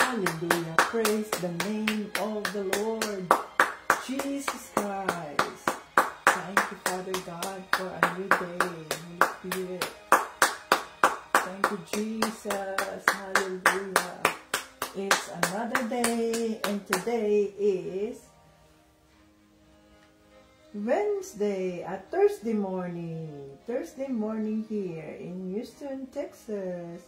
Hallelujah. Praise the name of the Lord Jesus Christ. Thank you, Father God, for a new day. Holy Spirit. Thank you, Jesus. Hallelujah. It's another day, and today is Wednesday, Thursday morning. Thursday morning here in Houston, Texas.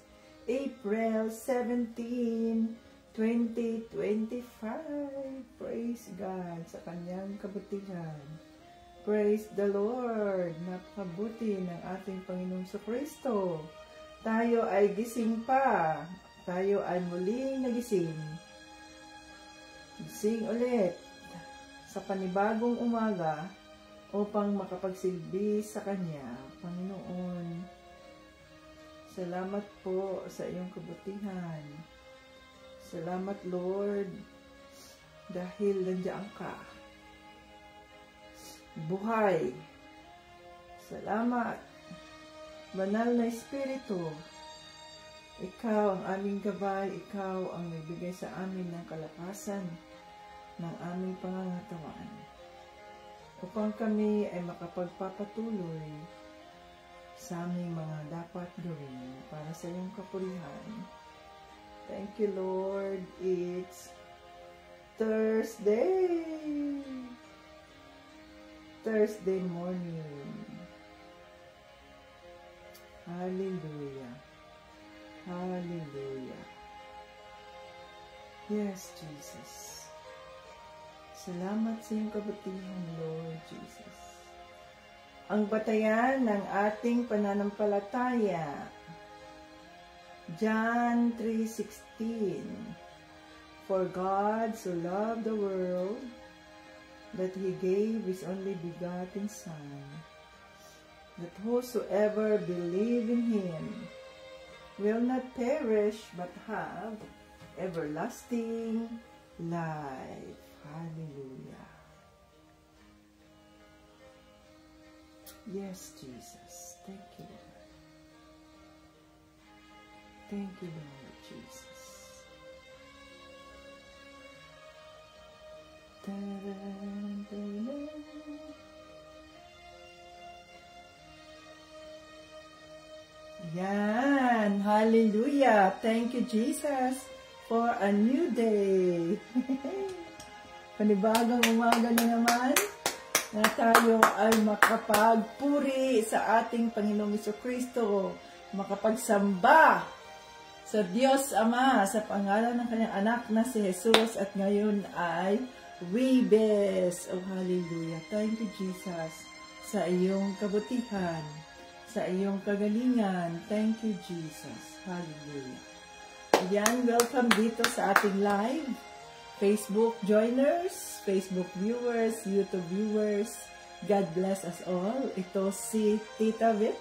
April 17, 2025. Praise God sa kanyang kabutihan. Praise the Lord. Napakabuti ng ating Panginoong Kristo. Tayo ay gising pa. Tayo ay muling nagising. Gising ulit sa panibagong umaga upang makapagsilbi sa Kanya. Panginoon, salamat po sa iyong kabutihan. Salamat, Lord, dahil nandiyan ka. Buhay. Salamat, Banal na Espiritu. Ikaw ang aming gabay, ikaw ang nagbigay sa amin ng kalakasan ng aming pangangatawan upang kami ay makapagpapatuloy sa aming mga dapat gawin para sa iyong kapurihan. Thank you, Lord. It's Thursday. Thursday morning. Hallelujah. Hallelujah. Yes, Jesus. Salamat sa iyong kabutihan, Lord Jesus. Ang batayan ng ating pananampalataya. John 3:16. For God so loved the world that He gave His only begotten Son, that whosoever believe in Him will not perish but have everlasting life. Hallelujah. Yes, Jesus. Thank you, Lord. Thank you, Lord Jesus. Yan. Hallelujah. Thank you, Jesus, for a new day. Panibagong umaga na naman na tayo ay makapagpuri sa ating Panginoong Jesucristo, makapagsamba sa Diyos Ama sa pangalan ng kanyang anak na si Jesus, at ngayon ay Webes. Oh, hallelujah. Thank you, Jesus, sa iyong kabutihan, sa iyong kagalingan. Thank you, Jesus. Hallelujah. Ayan, welcome dito sa ating live. Facebook joiners, Facebook viewers, YouTube viewers, God bless us all. Ito si Tita Vix,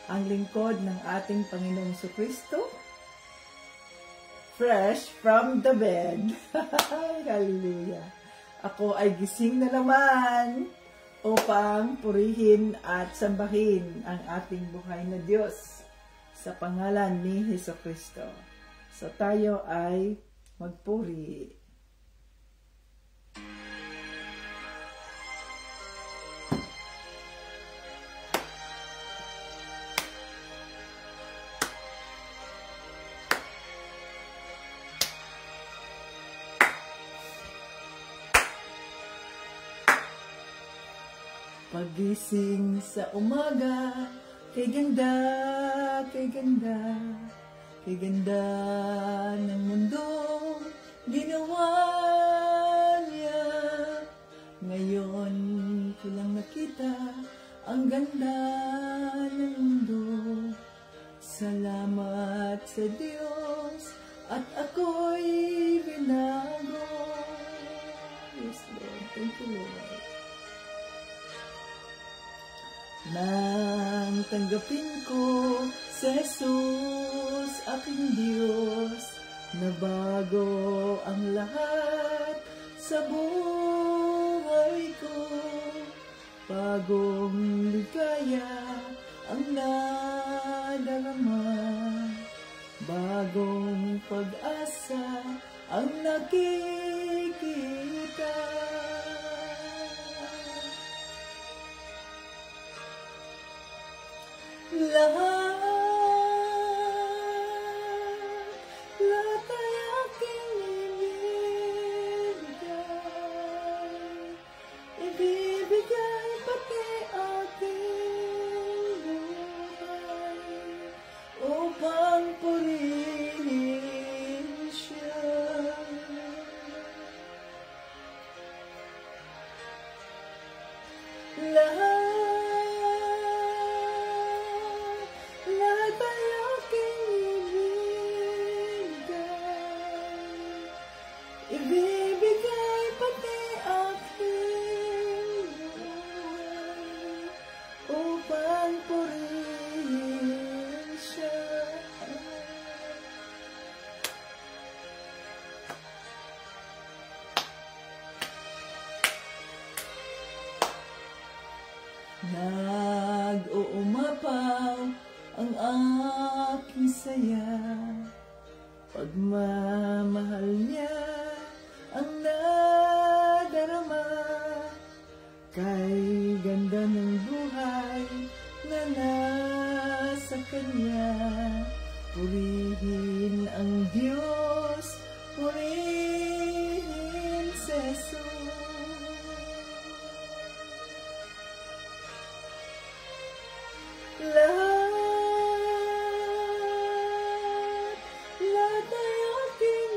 ang lingkod ng ating Panginoong Jesucristo. Fresh from the bed. Hallelujah. Ako ay gising na naman upang purihin at sambahin ang ating buhay na Diyos sa pangalan ni Jesucristo. So tayo ay magpuri. Pagising sa umaga, kay ganda, kay ganda, kay ganda ng mundo, ginawa niya. Ngayon ko lang nakita ang ganda ng mundo. Salamat sa Diyos at ako'y binago. Yes, Lord. Thank you, Lord. Nang tanggapin ko si Jesus, aking Diyos, nabago ang lahat sa buhay ko. Bagong ligaya ang nadarama, bagong pag-asa ang nakikita. Lahat ay aking ibibigay pati aking buhay upang purihin siya. Lahat ay aking ibibigay pati aking buhay upang purihin siya. Nag-uumapaw ang aking saya, pagmamahal niya ang nadarama. Kay ganda ng buhay na nasa kanya, purihin ang Diyos, purihin si Jesus. Lahat ay aking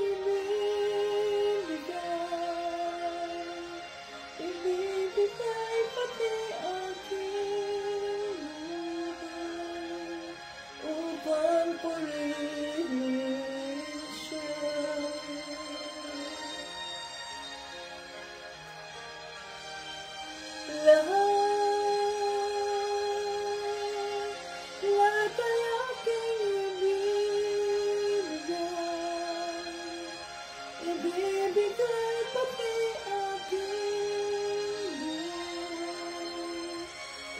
ibibigay pati aking buhay upang purihin siya. Lahat ay aking ibibigay pati aking buhay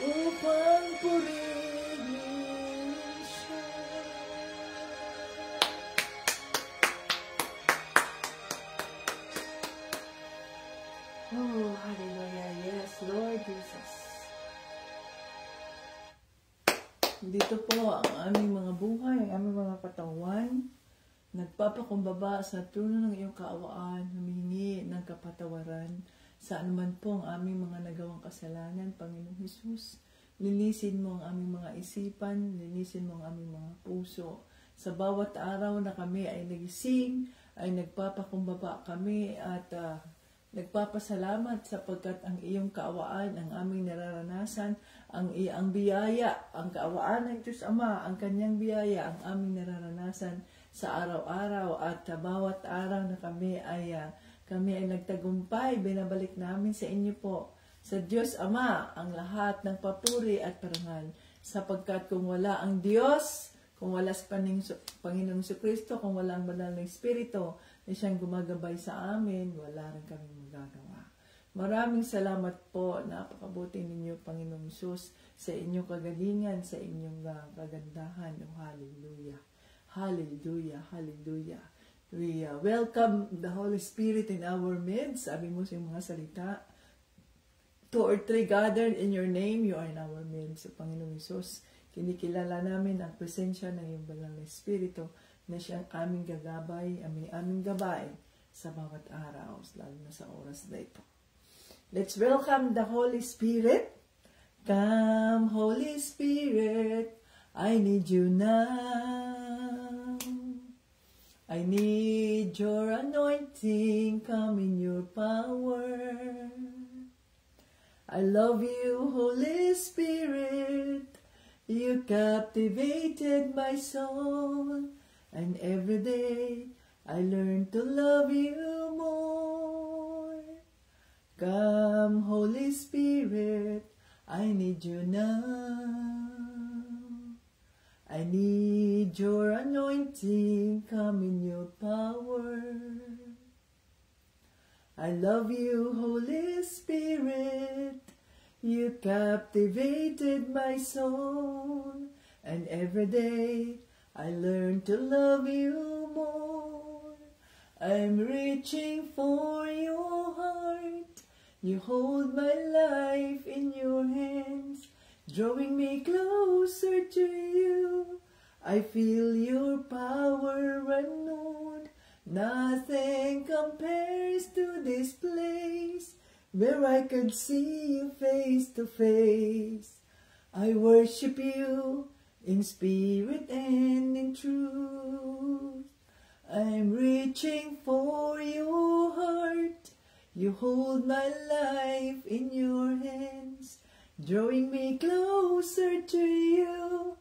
upang purihin siya. Oh, hallelujah. Yes, Lord Jesus. Dito po ang aming mga buhay, ang aming mga katawan. Nagpapakumbaba sa trono ng iyong kaawaan, humingi ng kapatawaran sa anuman po ang aming mga nagawang kasalanan, Panginoong Hesus. Linisin mo ang aming mga isipan, linisin mo ang aming mga puso. Sa bawat araw na kami ay nagising, ay nagpapakumbaba kami at nagpapasalamat sapagkat ang iyong kaawaan, ang aming nararanasan, ang biyaya, ang kaawaan ng Diyos Ama, ang kanyang biyaya, ang aming nararanasan sa araw-araw at bawat araw na kami ay nagtagumpay, binabalik namin sa inyo po, sa Diyos Ama, ang lahat ng papuri at parangal. Sapagkat kung wala ang Diyos, kung wala sa Panginoong Kristo, kung wala ang banal na Espiritu na siyang gumagabay sa amin, wala rin kami magagawa. Maraming salamat po, napakabuti ninyo, Panginoong Hesus, sa inyong kagalingan, sa inyong kagandahan. Oh, hallelujah. Hallelujah, hallelujah. We welcome the Holy Spirit in our midst. Sabi mo sa mga salita, 2 or 3 gathered in your name, you are in our midst. Panginoong Hesus, kinikilala namin ang presensya ng iyong banal na Espiritu na siyang aming gagabay, aming gabay sa bawat araw, lalo na sa oras na ito. Let's welcome the Holy Spirit. Come, Holy Spirit, I need you now. I need your anointing, come in your power. I love you, Holy Spirit. You captivated my soul, and every day I learn to love you more. Come, Holy Spirit, I need you now. I need your anointing, come in your power. I love you, Holy Spirit. You captivated my soul, and every day I learned to love you more. I'm reaching for your heart. You hold my life in your hands, drawing me closer to you. I feel your power unknown. Nothing compares to this place where I could see you face to face. I worship you in spirit and in truth. I'm reaching for your heart. You hold my life in your hands, drawing me closer to you.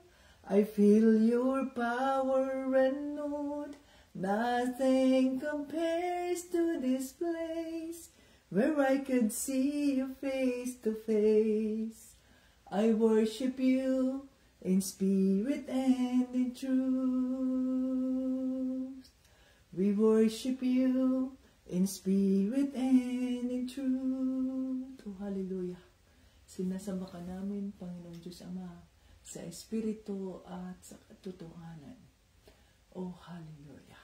I feel your power unknown. Nothing compares to this place where I could see you face to face. I worship you in spirit and in truth. We worship you in spirit and in truth. Oh, hallelujah. Sinasamba ka namin, Panginoong Diyos Ama, sa espiritu at sa katotohanan. Oh, hallelujah.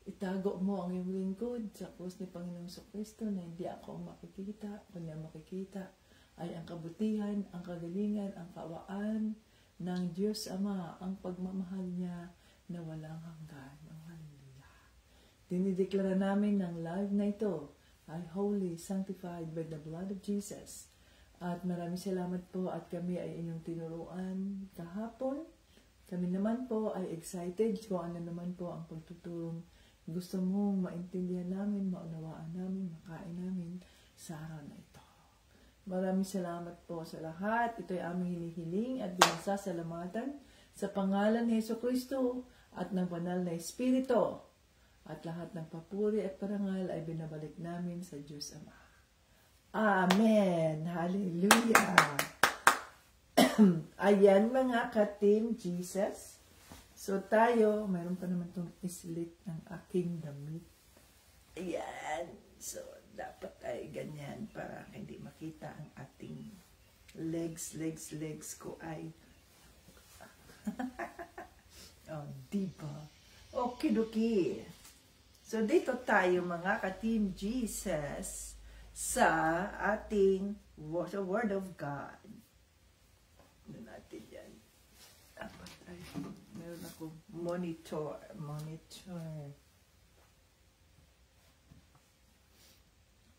Itago mo ang iyong lingkod sa krus ni Panginoong Kristo na hindi ako makikita, kundi ang makikita ay ang kabutihan, ang kagalingan, ang kawaan ng Diyos Ama, ang pagmamahal niya na walang hanggan. Oh, hallelujah. Dinideklara namin ng live na ito ay holy, sanctified by the blood of Jesus. At maraming salamat po at kami ay inyong tinuruan kahapon. Kami naman po ay excited kung ano naman po ang pagtuturong gusto mong maintindihan namin, maunawaan namin, makain namin sa araw na ito. Maraming salamat po sa lahat. Ito ay aming hinihiling at binasasalamatan sa pangalan ni Jesucristo at ng banal na Espiritu. At lahat ng papuri at parangal ay binabalik namin sa Diyos Ama. Amen. Hallelujah. Ayan mga ka-Team Jesus. So tayo, mayroon pa naman itong islit ng aking damit. Ayan. So dapat ay ganyan para hindi makita ang ating legs ko ay oh, diba? Okidoki. So dito tayo mga ka-Team Jesus sa ating Word of God. Ano natin yan? Dapat ay meron ako monitor.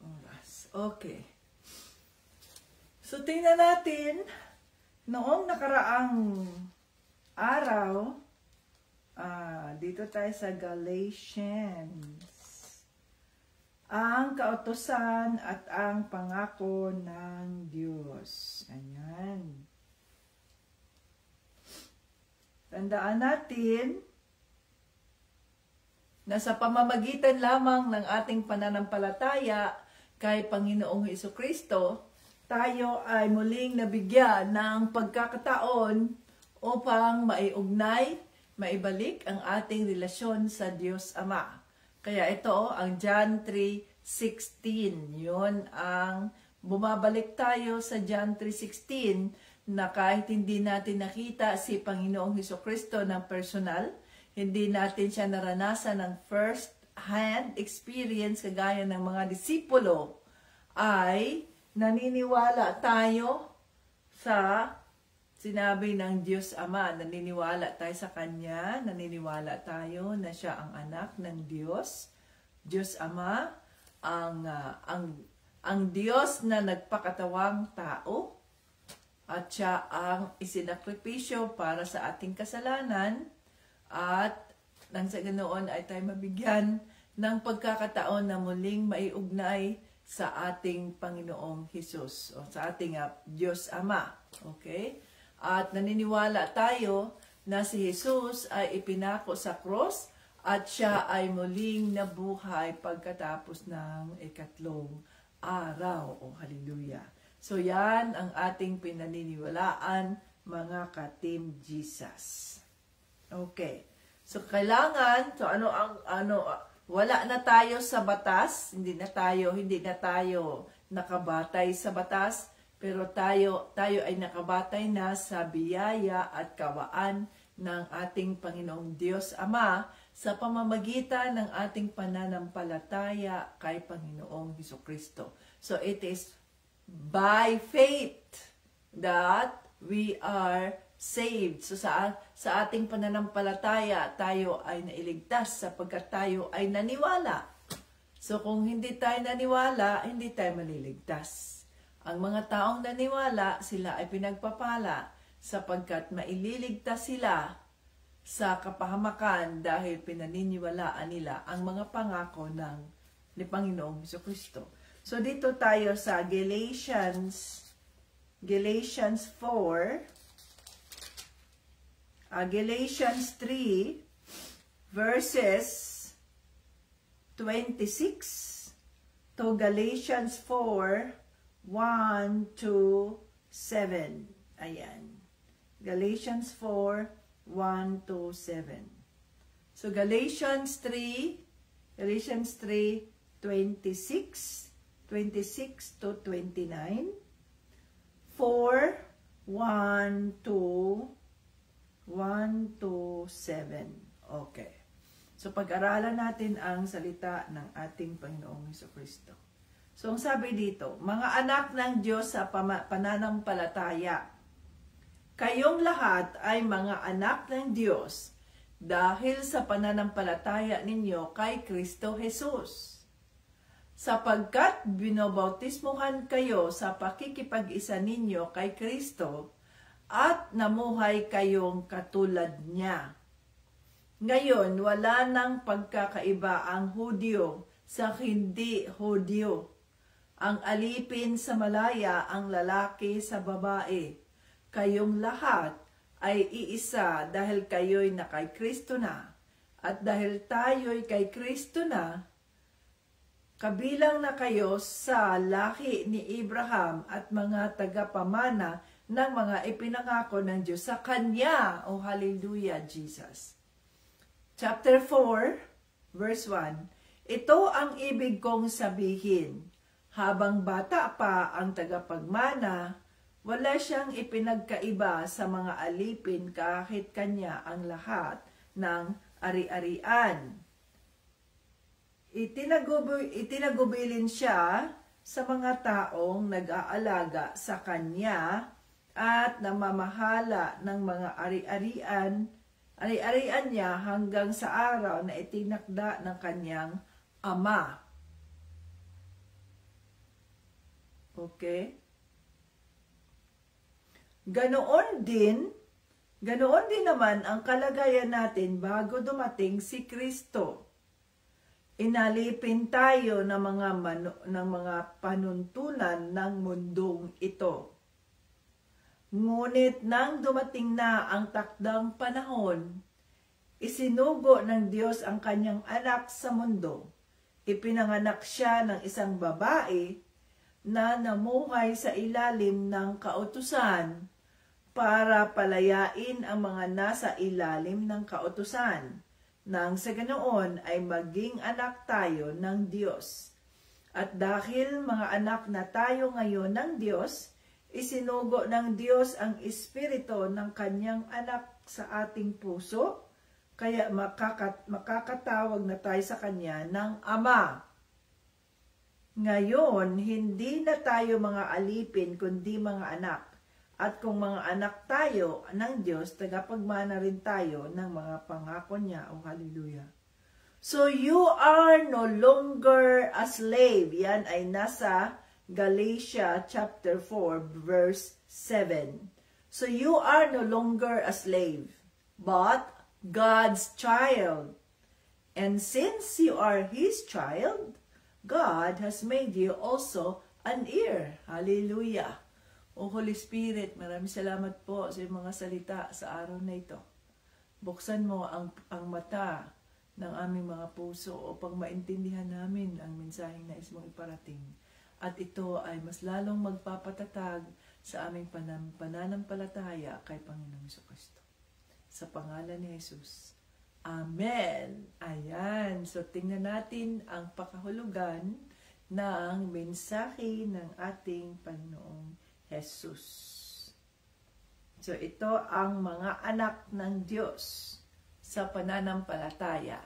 Oras. Okay. So tingnan natin noong nakaraang araw, dito tayo sa Galatians. Ang kautusan at ang pangako ng Diyos. Ayan. Tandaan natin na sa pamamagitan lamang ng ating pananampalataya kay Panginoong Jesucristo, tayo ay muling nabigyan ng pagkakataon upang maiugnay, maibalik ang ating relasyon sa Diyos Ama. Kaya ito, ang John 3:16, yun ang bumabalik tayo sa John 3:16 na kahit hindi natin nakita si Panginoong Jesucristo ng personal, hindi natin siya naranasan ng first-hand experience kagaya ng mga disipulo, ay naniniwala tayo sa sinabi ng Diyos Ama. Naniniwala tayo sa Kanya, naniniwala tayo na siya ang anak ng Diyos, Diyos Ama, ang Diyos na nagpakatawang tao, at siya ang isinakripisyo para sa ating kasalanan, at nang sa ganoon ay tayo mabigyan ng pagkakataon na muling maiugnay sa ating Panginoong Hesus, o sa ating Diyos Ama. Okay? At naniniwala tayo na si Jesus ay ipinako sa cross at siya ay muling nabuhay pagkatapos ng ikatlong araw. Oh, hallelujah. So yan ang ating pinaniniwalaan, mga ka-Team Jesus. Okay. So kailangan, wala na tayo sa batas, hindi na tayo nakabatay sa batas, pero tayo ay nakabatay na sa biyaya at kawaan ng ating Panginoong Diyos Ama sa pamamagitan ng ating pananampalataya kay Panginoong Hesukristo. So it is by faith that we are saved. So sa ating pananampalataya, tayo ay nailigtas sapagkat tayo ay naniwala. So kung hindi tayo naniwala, hindi tayo maliligtas. Ang mga taong naniwala, sila ay pinagpapala sapagkat maililigtas sila sa kapahamakan dahil pinaniniwalaan nila ang mga pangako ni Panginoong Hesukristo. So dito tayo sa Galatians 4, Galatians 3 verses 26 to Galatians 4 1 to 7. Ayan. Galatians 4 1 to 7. So Galatians 3 26 to 29, 4 1 to 7. Okay. So pag-aralan natin ang salita ng ating Panginoong Hesukristo. So ang sabi dito, mga anak ng Diyos sa pananampalataya, kayong lahat ay mga anak ng Diyos dahil sa pananampalataya ninyo kay Kristo Jesus. Sapagkat binobautismuhan kayo sa pakikipag-isa ninyo kay Kristo at namuhay kayong katulad niya. Ngayon, wala nang pagkakaiba ang Hudyo sa hindi Hudyo, ang alipin sa malaya, ang lalaki sa babae. Kayong lahat ay iisa dahil kayo'y na kay Kristo na. At dahil tayo'y kay Kristo na, kabilang na kayo sa lahi ni Abraham at mga tagapamana ng mga ipinangako ng Diyos sa Kanya. Oh, hallelujah, Jesus. Chapter 4, verse 1. Ito ang ibig kong sabihin. Habang bata pa ang tagapagmana, wala siyang ipinagkaiba sa mga alipin kahit kanya ang lahat ng ari-arian. Itinagubilin siya sa mga taong nag-aalaga sa kanya at namamahala ng mga ari-arian niya hanggang sa araw na itinakda ng kanyang ama. Okay? Ganoon din naman ang kalagayan natin bago dumating si Kristo. Inalipin tayo ng mga panuntunan ng mundong ito. Ngunit nang dumating na ang takdang panahon, isinugo ng Diyos ang kanyang anak sa mundo. Ipinanganak siya ng isang babae na namuhay sa ilalim ng kautusan para palayain ang mga nasa ilalim ng kautusan, nang sa ganoon ay maging anak tayo ng Diyos. At dahil mga anak na tayo ngayon ng Diyos, isinugo ng Diyos ang Espiritu ng Kanyang anak sa ating puso, kaya makakatawag na tayo sa Kanya ng Ama. Ngayon, hindi na tayo mga alipin, kundi mga anak. At kung mga anak tayo ng Diyos, tagapagmana rin tayo ng mga pangako niya. Oh, hallelujah. So, you are no longer a slave. Yan ay nasa Galatia chapter 4, verse 7. So, you are no longer a slave, but God's child. And since you are His child, God has made you also an heir. Hallelujah. O Holy Spirit, maraming salamat po sa mga salita sa araw na ito. Buksan mo ang mata ng aming mga puso upang maintindihan namin ang mensaheng nais mong iparating. At ito ay mas lalong magpapatatag sa aming pananampalataya kay Panginoong Hesukristo. Sa pangalan ni Jesus. Amen. Ayan. So tingnan natin ang pakahulugan ng mensahe ng ating Panginoong Jesus. So, ito ang mga anak ng Diyos sa pananampalataya.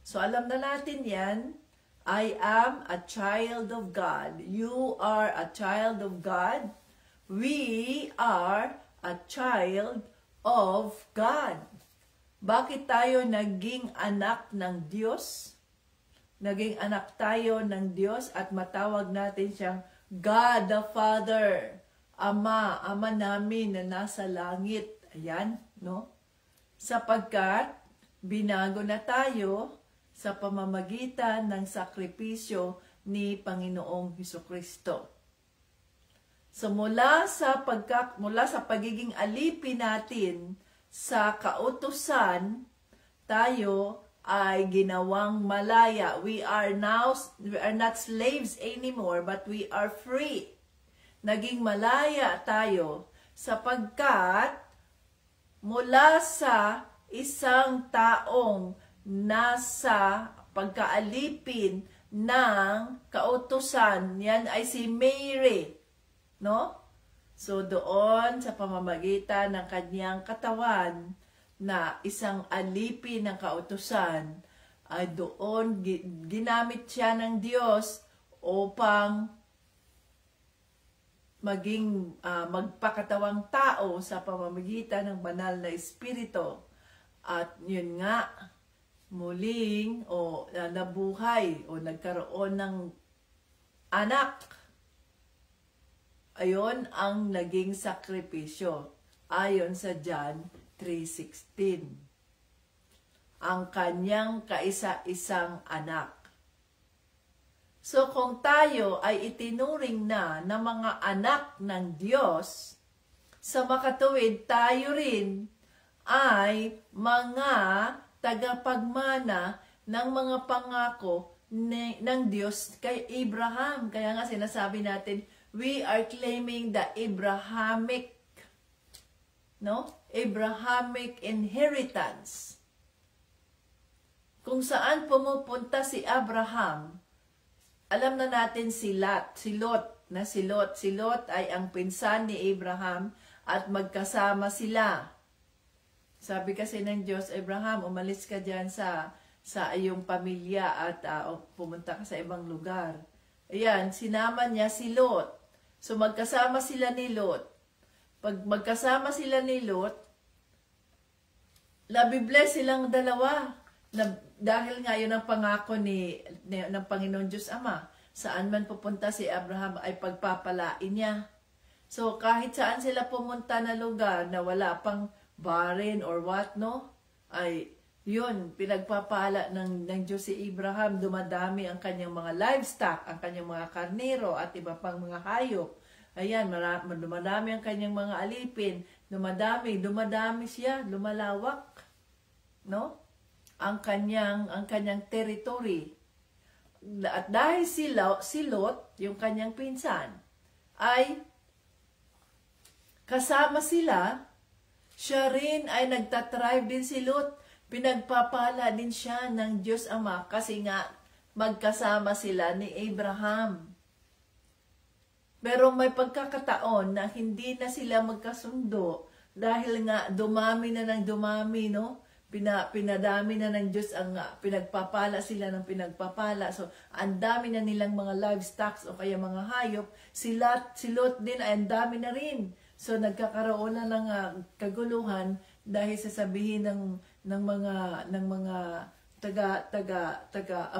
So, alam na natin yan. I am a child of God. You are a child of God. We are a child of God. Bakit tayo naging anak ng Diyos? Naging anak tayo ng Diyos at matawag natin siyang God the Father. Ama namin na nasa langit. Ayan, no? Sapagkat binago na tayo sa pamamagitan ng sakripisyo ni Panginoong Hesukristo. So mula sa pagiging alipin natin sa kautusan, tayo ay ginawang malaya. We are not slaves anymore, but we are free. Naging malaya tayo sapagkat mula sa isang taong nasa pagkaalipin ng kautusan, yan ay si Mary, no? So doon sa pamamagitan ng kanyang katawan na isang alipin ng kautusan, ay doon ginamit siya ng Diyos upang maging magpakatawang tao sa pamamagitan ng banal na espiritu. At yun nga, muling nabuhay o nagkaroon ng anak. Ayon ang naging sakripisyo ayon sa John 3:16. Ang kanyang kaisa-isang anak. So kung tayo ay itinuring na mga anak ng Diyos, sa makatuwid tayo rin ay mga tagapagmana ng mga pangako ng Diyos kay Abraham. Kaya nga sinasabi natin, we are claiming the Abrahamic, Abrahamic inheritance. Kung saan pumupunta si Abraham, alam na natin si Lot. Si Lot ay ang pinsan ni Abraham at magkasama sila. Sabi kasi ng Diyos, Abraham, umalis ka dyan sa iyong pamilya at pumunta ka sa ibang lugar. Ayan, sinama niya si Lot. So magkasama sila ni Lot. Pag magkasama sila ni Lot, nabibless silang dalawa. Dahil nga yun ang pangako ng Panginoon Diyos Ama. Saan man pupunta si Abraham ay pagpapalain niya. So kahit saan sila pumunta na lugar na wala pang barren or what, ay yun, pinagpapala ng Diyos si Abraham. Dumadami ang kanyang mga livestock, ang kanyang mga karnero at iba pang mga hayop. Ayan, dumadami ang kanyang mga alipin. Dumadami siya, lumalawak, ang kanyang territory. At dahil si Lot, yung kanyang pinsan, ay kasama sila, siya rin ay nagtatribe din si Lot. Pinagpapala din siya ng Diyos Ama kasi nga magkasama sila ni Abraham. Pero may pagkakataon na hindi na sila magkasundo dahil nga dumami na ng dumami, pinadami na ng Diyos ang pinagpapala sila ng pinagpapala. So, ang dami na nilang mga livestock o kaya mga hayop. Si Lot din ay ang dami na rin. So, nagkakaroon na ng kaguluhan dahil sasabihin ng mga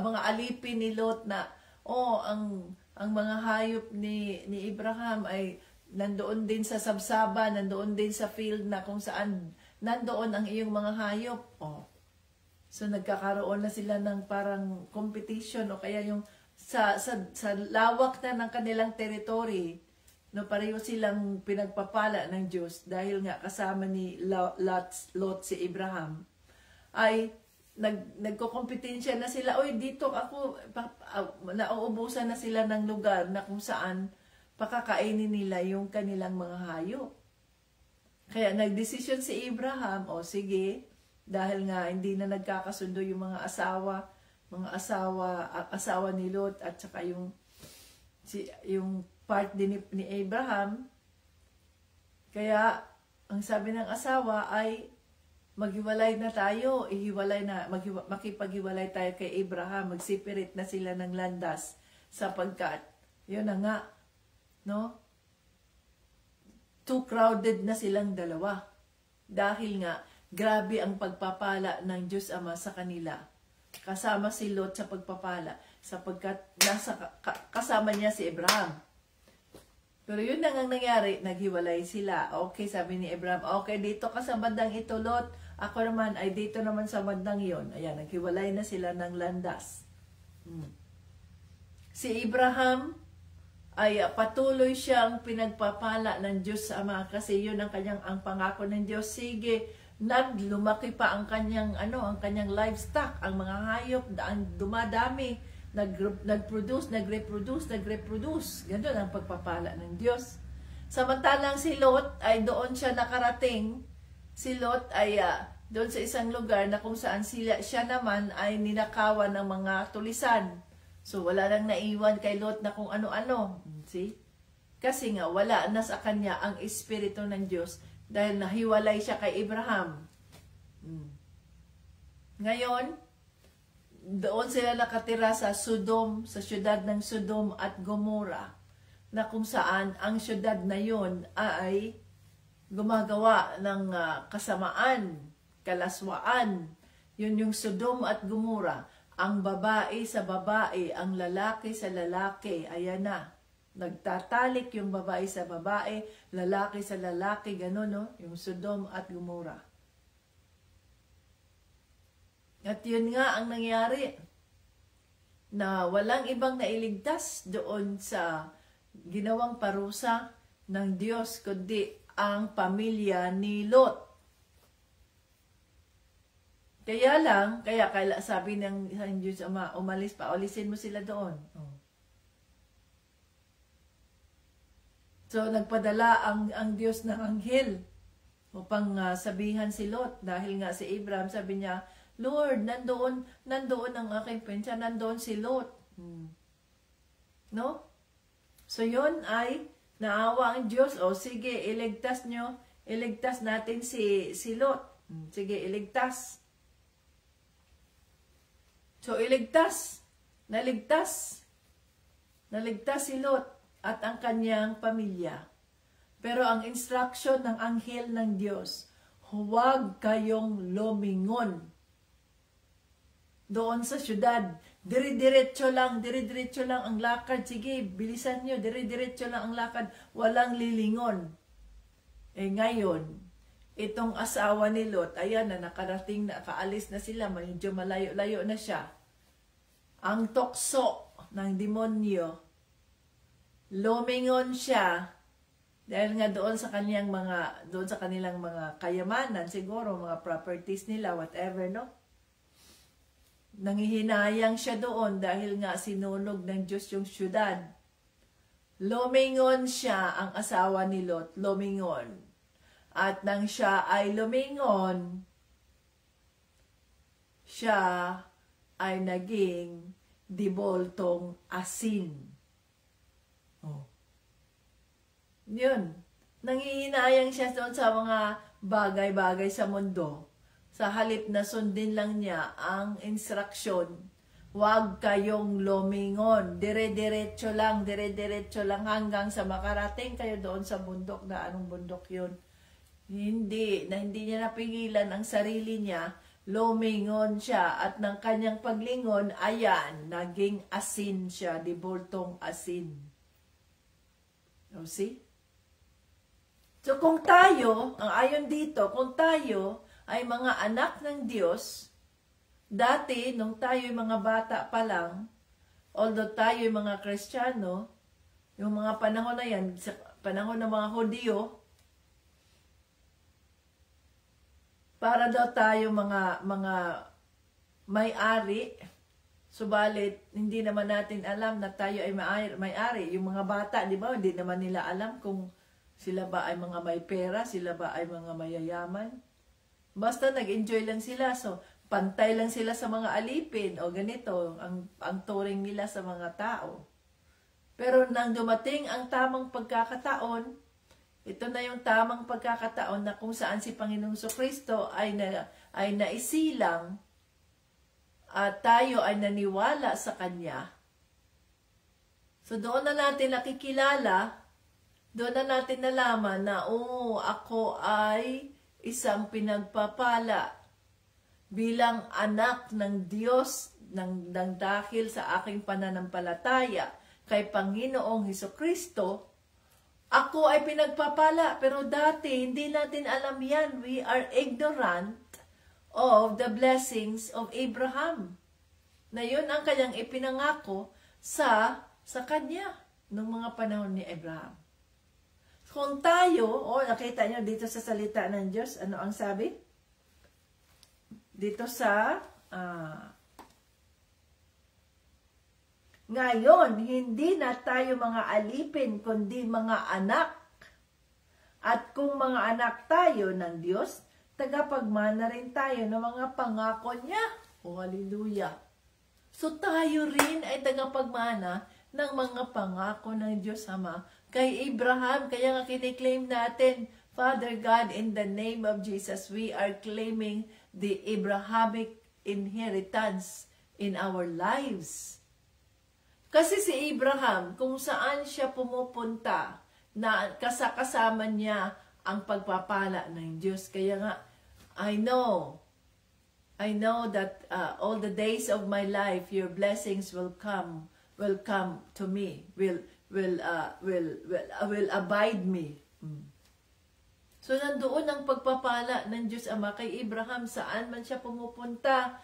mga alipin ni Lot na, ang mga hayop ni Abraham ay nandoon din sa sabsaba, nandoon din sa field na kung saan nandoon ang iyong mga hayop. So nagkakaroon na sila ng parang competition o kaya yung sa lawak na ng kanilang territory, pareho silang pinagpapala ng Diyos dahil nga kasama ni Lot si Abraham, ay nagkokompetensya na sila. Dito ako, nauubusan na sila ng lugar na kung saan pakakainin nila yung kanilang mga hayop. Kaya nagdesisyon si Abraham, sige, dahil nga hindi na nagkakasundo yung mga asawa ni Lot at saka yung part din ni Abraham. Kaya ang sabi ng asawa ay maghiwalay na tayo, makipaghiwalay tayo kay Abraham, magsipirit na sila ng landas sapagkat, yun na nga, no? Too crowded na silang dalawa. Dahil nga, grabe ang pagpapala ng Diyos Ama sa kanila. Kasama si Lot sa pagpapala, sapagkat kasama niya si Abraham. Pero yun na nga nangyari, naghiwalay sila. Okay, sabi ni Abraham, okay, dito ka sa bandang ito, Lot. Ako naman ay dito naman sa bandang yon. Ayan, naghiwalay na sila ng landas. Si Abraham ay patuloy siyang pinagpapala ng Diyos Ama kasi yun ang pangako ng Diyos. Sige, lumaki pa ang kanyang livestock, ang mga hayop, ang dumadami. Nag-reproduce. Ganun ang pagpapala ng Diyos. Samantalang si Lot ay doon siya nakarating. Si Lot ay doon sa isang lugar na kung saan siya naman ay ninakawan ng mga tulisan. So wala nang naiwan kay Lot na kung ano-ano. See? Kasi nga wala na sa kanya ang Espiritu ng Diyos dahil nahiwalay siya kay Abraham. Ngayon, doon sila nakatira sa Sodom, sa syudad ng Sodom at Gomora, na kung saan ang syudad na yon ay gumagawa ng kasamaan, kalaswaan. Yun yung Sodom at Gomora. Ang babae sa babae, ang lalaki sa lalaki, ayan na. Nagtatalik yung babae sa babae, lalaki sa lalaki, gano'n, no? Yung Sodom at Gomora. At yun nga ang nangyari, na walang ibang nailigtas doon sa ginawang parusa ng Diyos, kundi ang pamilya ni Lot. Kaya sabi ng Diyos Ama, umalis pa, ulisin mo sila doon. So, nagpadala ang Diyos ng anghel upang sabihan si Lot, dahil nga si Abraham, sabi niya, Lord, nandoon ang aking pensya, nandoon si Lot. No? So, yun ay naawa ang Diyos. O, sige, iligtas natin si Lot. Sige, iligtas. So, naligtas si Lot at ang kanyang pamilya. Pero ang instruction ng anghel ng Diyos, huwag kayong lumingon doon sa syudad. Dire-diretso lang ang lakad. Sige, bilisan nyo, dire-diretso lang ang lakad. Walang lilingon. Ngayon, itong asawa ni Lot, ayan na, nakarating na, kaalis na sila, medyo malayo-layo na siya. Ang tukso ng demonyo, lumingon siya, dahil nga doon sa kanilang mga kayamanan, siguro, mga properties nila, whatever, no? Nangihinayang siya doon dahil nga sinunog ng Diyos yung syudad. Lumingon siya, ang asawa ni Lot, lumingon. At nang siya ay lumingon, siya ay naging diboltong asin. Yun. Nangihinayang siya doon sa mga bagay-bagay sa mundo. Sa halip na sundin lang niya ang instruksyon, huwag kayong lumingon, dire-diretso lang hanggang sa makarating kayo doon sa bundok. Na anong bundok yun? Hindi niya napigilan ang sarili niya, lumingon siya at ng kanyang paglingon, ayan, naging asin siya, diboltong asin. See? So kung tayo, ang ayon dito, kung tayo ay mga anak ng Diyos, dati, nung tayo'y mga bata pa lang, although tayo'y mga Kristiyano, yung mga panahon na yan, sa panahon ng mga Hudyo, para daw tayo mga may-ari, subalit, hindi naman natin alam na tayo ay may-ari. Yung mga bata, di ba, hindi naman nila alam kung sila ba ay mga may pera, sila ba ay mga mayayaman. Basta nag-enjoy lang sila, so pantay lang sila sa mga alipin o ganito ang turing nila sa mga tao. Pero nang dumating ang tamang pagkakataon, Ito na yung tamang pagkakataon na kung saan si Panginoong Kristo ay naisilang at tayo ay naniwala sa Kanya. So doon na natin nakikilala, doon na natin nalaman na, ako ay isang pinagpapala bilang anak ng Diyos ng dahil sa aking pananampalataya kay Panginoong Hesukristo. Ako ay pinagpapala, pero dati hindi natin alam yan. We are ignorant of the blessings of Abraham. Na yun ang kanyang ipinangako sa kanya noong mga panahon ni Abraham. Kung tayo, nakita nyo dito sa salita ng Diyos, ano ang sabi? Dito sa, ngayon, hindi na tayo mga alipin, kundi mga anak. At kung mga anak tayo ng Diyos, tagapagmana rin tayo ng mga pangako niya. Hallelujah! So tayo rin ay tagapagmana ng mga pangako ng Diyos Ama kay Abraham. Kaya nga kiniklaim natin, Father God, in the name of Jesus, we are claiming the Abrahamic inheritance in our lives. Kasi si Abraham, kung saan siya pumupunta, na kasama niya ang pagpapala ng Diyos. Kaya nga, I know that all the days of my life, your blessings will come to me, will abide me. So nandoon ang pagpapala ng Diyos Ama kay Abraham, saan man siya pumupunta,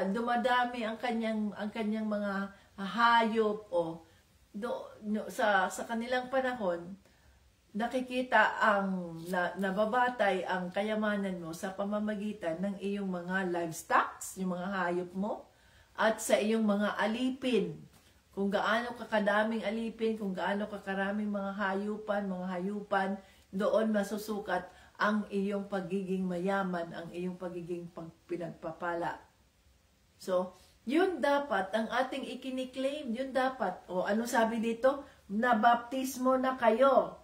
dumadami ang kanyang mga hayop sa kanilang panahon. Nakikita nababatay ang kayamanan mo sa pamamagitan ng iyong mga livestock, yung mga hayop mo, at sa iyong mga alipin. Kung gaano kakadaming alipin, kung gaano kakaraming mga hayupan, doon masusukat ang iyong pagiging mayaman, ang iyong pagiging pinagpapala. So, yun dapat ang ating ikiniklaim, yun dapat. Ano sabi dito? Nabaptismo na kayo.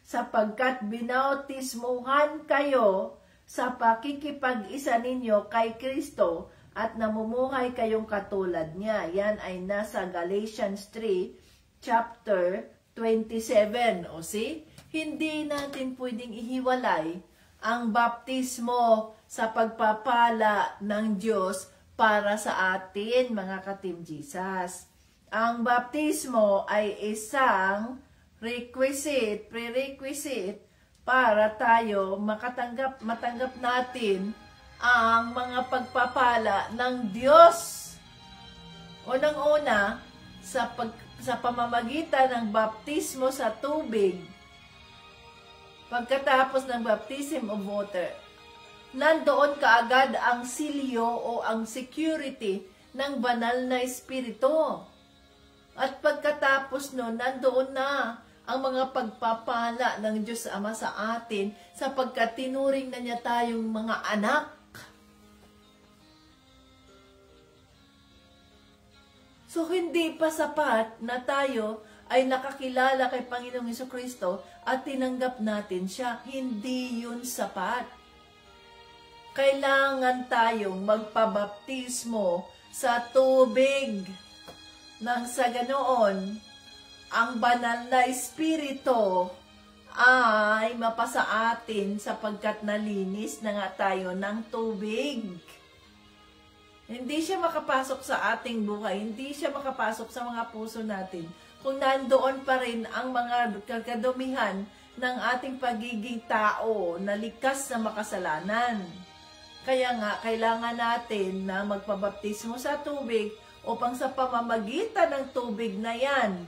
Sapagkat binautismuhan kayo sa pakikipag-isa ninyo kay Kristo at namumuhay kayong katulad niya. Yan ay nasa Galatians 3, chapter 27. See? Hindi natin pwedeng ihiwalay ang baptismo sa pagpapala ng Diyos para sa atin, mga ka-Team Jesus. Ang baptismo ay isang prerequisite para tayo matanggap natin ang mga pagpapala ng Diyos. Unang-una, sa pamamagitan ng baptismo sa tubig, pagkatapos ng baptism of water, nandoon kaagad ang silyo o ang security ng banal na espiritu. At pagkatapos nun, nandoon na ang mga pagpapala ng Diyos Ama sa atin sapagkat tinuring na niya tayong mga anak. So, hindi pa sapat na tayo ay nakakilala kay Panginoong Hesukristo at tinanggap natin siya. Hindi yun sapat. Kailangan tayong magpabaptismo sa tubig nang sa ganoon, ang banal na espiritu ay mapasa atin sapagkat nalinis na nga tayo ng tubig. Hindi siya makapasok sa ating buhay, hindi siya makapasok sa mga puso natin kung nandoon pa rin ang mga kadumihan ng ating pagiging tao na likas na makasalanan. Kaya nga, kailangan natin na magpabaptismo sa tubig upang sa pamamagitan ng tubig na yan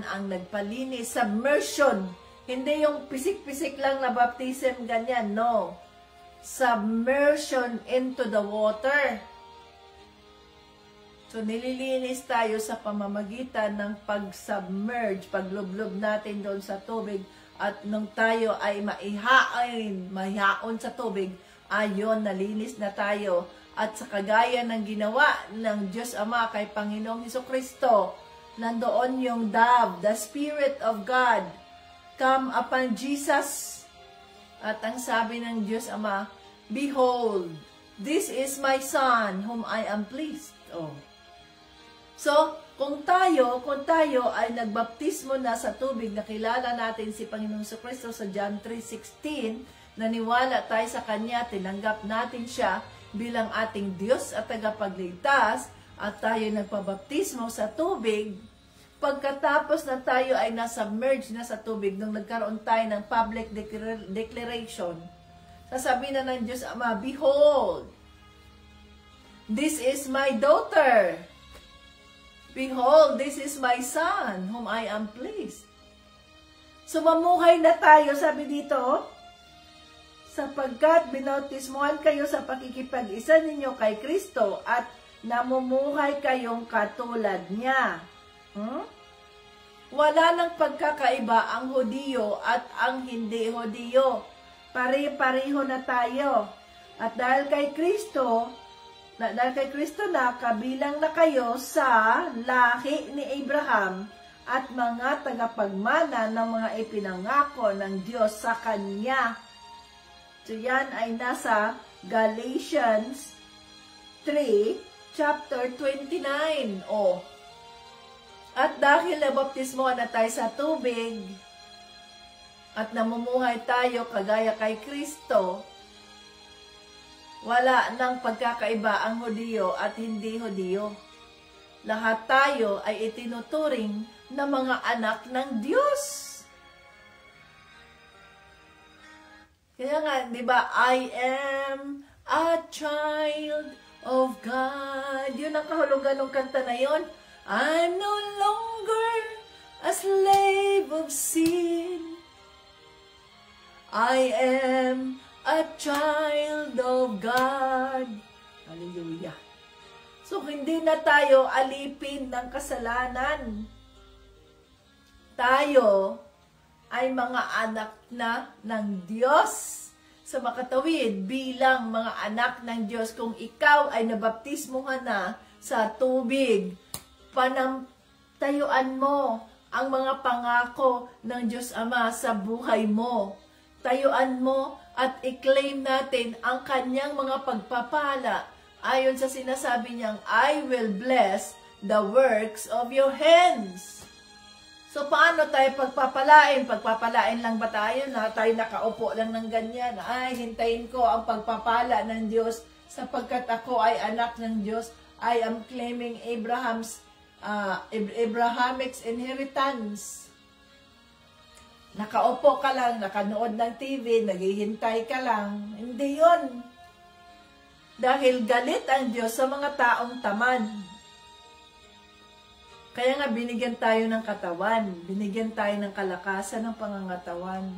ang nagpalinis. Submersion. Hindi yung pisik-pisik lang na baptism, ganyan. No. Submersion into the water. So, nililinis tayo sa pamamagitan ng pag-submerge, paglublob natin doon sa tubig. At nung tayo ay maihaon sa tubig, ayon, nalinis na tayo. At sa kagaya ng ginawa ng Diyos Ama kay Panginoong Hesukristo, nandoon yung dove, the Spirit of God, come upon Jesus. At ang sabi ng Diyos Ama, behold, this is my Son, whom I am pleased. Oh. So, kung tayo ay nagbaptismo na sa tubig, nakilala natin si Panginoong Kristo sa John 3:16, naniwala tayo sa Kanya, tinanggap natin Siya bilang ating Diyos at tagapagligtas, at tayo nagpabaptismo sa tubig. Pagkatapos na tayo ay nasubmerge na sa tubig, nung nagkaroon tayo ng public declaration, sasabihin na ng Diyos Ama, behold, this is my daughter. Behold, this is my Son, whom I am pleased. So, mamuhay na tayo, sabi dito, sapagkat binautismuhan kayo sa pakikipag-isa ninyo kay Kristo at namumuhay kayong katulad niya. Wala nang pagkakaiba ang Hudiyo at ang hindi Hudiyo. Pare-pareho na tayo. At dahil kay Kristo na kabilang na kayo sa lahi ni Abraham at mga tagapagmana ng mga ipinangako ng Diyos sa Kanya. So yan ay nasa Galatians 3, chapter 29. At dahil nabaptismohan na tayo sa tubig at namumuhay tayo kagaya kay Kristo, wala nang pagkakaiba ang Hudiyo at hindi Hudiyo. Lahat tayo ay itinuturing na mga anak ng Diyos. Kaya nga, di ba, I am a child of God. Yun ang kahulugan ng kanta na yun. I'm no longer a slave of sin. I am a child of God. Hallelujah. So, hindi na tayo alipin ng kasalanan. Tayo ay mga anak na ng Diyos. Sa makatawid, bilang mga anak ng Diyos, kung ikaw ay nabaptismuhan na sa tubig, panamtayuan mo ang mga pangako ng Diyos Ama sa buhay mo. Tayuan mo at i-claim natin ang kanyang mga pagpapala ayon sa sinasabi niyang, I will bless the works of your hands. So, paano tayo pagpapalain? Pagpapalain lang ba tayo na tayo nakaupo lang ng ganyan? Ay, hintayin ko ang pagpapala ng Diyos sapagkat ako ay anak ng Diyos. I am claiming Abrahamic's inheritance. Nakaupo ka lang, nakanood ng TV, naghihintay ka lang. Hindi yun. Dahil galit ang Diyos sa mga taong tamad. Kaya nga binigyan tayo ng katawan, binigyan tayo ng kalakasan ng pangangatawan,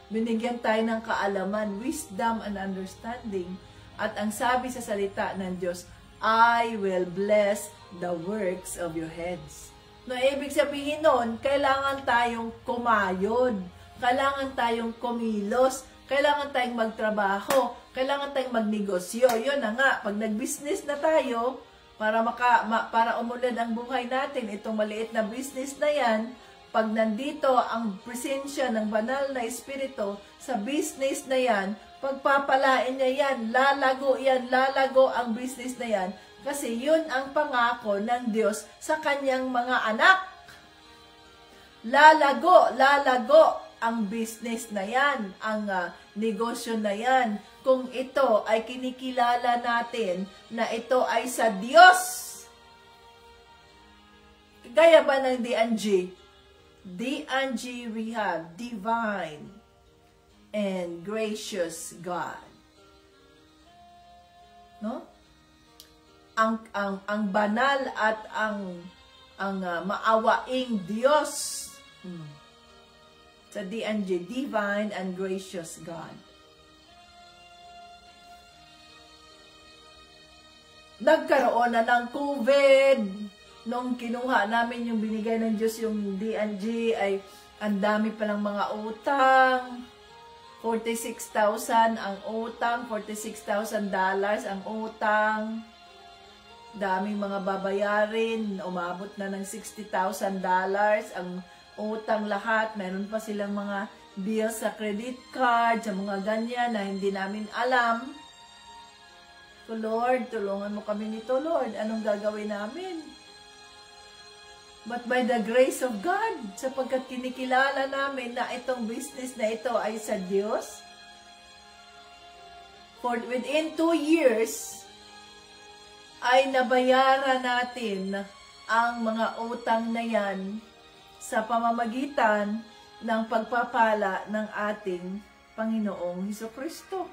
binigyan tayo ng kaalaman, wisdom and understanding. At ang sabi sa salita ng Diyos, I will bless the works of your hands. No, ibig sabihin nun, kailangan tayong kumayod, kailangan tayong kumilos, kailangan tayong magtrabaho, kailangan tayong magnegosyo. Yun na nga, pag nag-business na tayo, para umunlad ang buhay natin, itong maliit na business na yan, pag nandito ang presensya ng banal na espiritu sa business na yan, pagpapalain niya yan, lalago ang business na yan, kasi yun ang pangako ng Diyos sa kanyang mga anak. Lalago ang business na yan, ang negosyo na yan, kung ito ay kinikilala natin na ito ay sa Diyos. Gaya ba ng D&G? D&G, we have divine and gracious God. No? Ang banal at ang maawaing Diyos. Sa D&G, divine and gracious God. Nagkaroon na ng COVID. Nung kinuha namin yung binigay ng Diyos, yung D&G, ay ang dami palang mga utang. 46,000 ang utang, $46,000 ang utang. Daming mga babayarin, umabot na ng $60,000 utang lahat. Meron pa silang mga bills sa credit card, sa mga ganyan na hindi namin alam. So Lord, tulungan mo kami nito, Lord. Anong gagawin namin? But by the grace of God, sapagkat kinikilala namin na itong business na ito ay sa Diyos, for within 2 years, ay nabayaran natin ang mga utang na yan sa pamamagitan ng pagpapala ng ating Panginoong Hesukristo.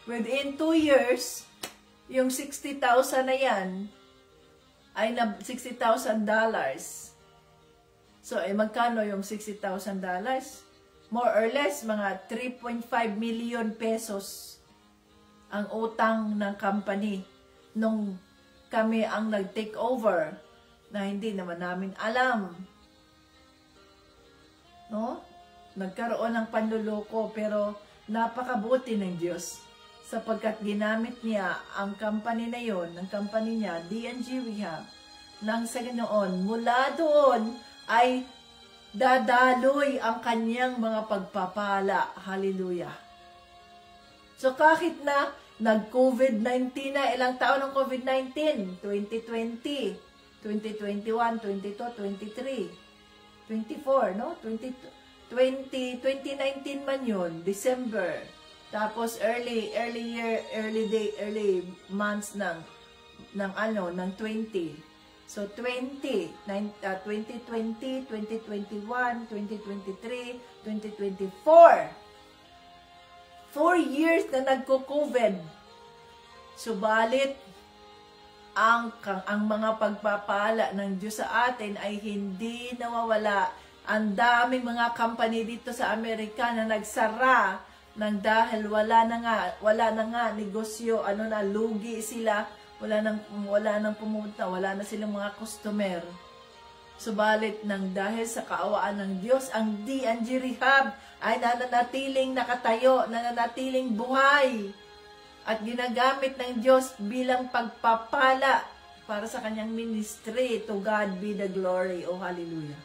Within 2 years, yung 60,000 na yan, ay $60,000. So, magkano yung $60,000? More or less, mga 3.5 million pesos ang utang ng company nung kami ang nag-take over na hindi naman namin alam. No? Nagkaroon ng panluloko pero napakabuti ng Diyos. Sapagkat ginamit niya ang company na yon, ng company niya, D&G Rehab, nang sa ganoon, mula doon ay dadaloy ang kanyang mga pagpapala. Hallelujah. So kahit na nag-COVID-19 na, ilang taon ng COVID-19? 2020, 2021, 22, 23, 24, no? 2019 man yun, December. Tapos early months ng 20. So 2020, 2021, 2023, 2024. 4 years na nagko-COVID. Subalit ang mga pagpapala ng Diyos sa atin ay hindi nawawala. Ang daming mga company dito sa Amerika na nagsara nang dahil wala na nga negosyo, lugi sila, wala nang pumunta, wala na silang mga customer. Subalit nang dahil sa kaawaan ng Diyos, ang D&G Rehab ay nananatiling nakatayo, nananatiling buhay at ginagamit ng Diyos bilang pagpapala para sa kanyang ministry. To God be the glory. Oh, hallelujah.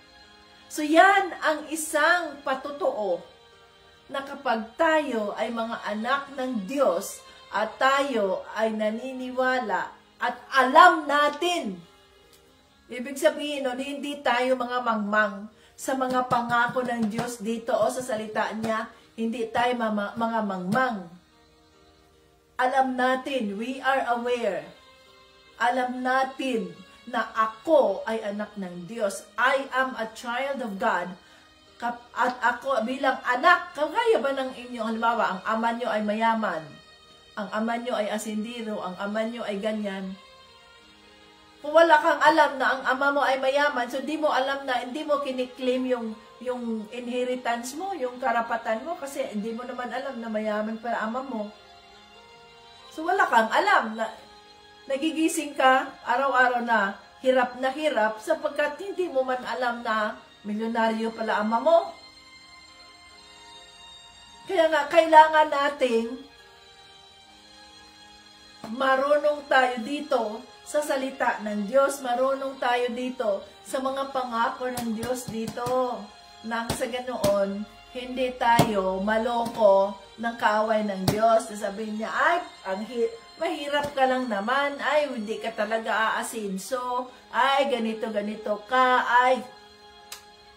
So yan ang isang patotoo na kapag tayo ay mga anak ng Diyos at tayo ay naniniwala at alam natin, ibig sabihin nun, hindi tayo mga mangmang sa mga pangako ng Diyos dito o sa salita niya, hindi tayo mga mangmang. Alam natin, we are aware, alam natin na ako ay anak ng Diyos. I am a child of God. At ako bilang anak, kagaya ba ng inyo, halimbawa, ang ama nyo ay mayaman, ang ama nyo ay asindiro, ang ama nyo ay ganyan. Kung wala kang alam na ang ama mo ay mayaman, so di mo alam na, hindi mo kiniklaim yung inheritance mo, yung karapatan mo, kasi hindi mo naman alam na mayaman para ama mo. So wala kang alam na nagigising ka araw-araw na hirap sapagkat hindi mo man alam na milyonaryo pala ama mo. Kaya nga, kailangan nating marunong tayo dito sa salita ng Diyos. Marunong tayo dito sa mga pangako ng Diyos dito. Nang sa ganoon, hindi tayo maloko ng kaaway ng Diyos. Sabihin niya, ay, mahirap ka lang naman, ay, hindi ka talaga aasinso, ay, ganito ka, ay,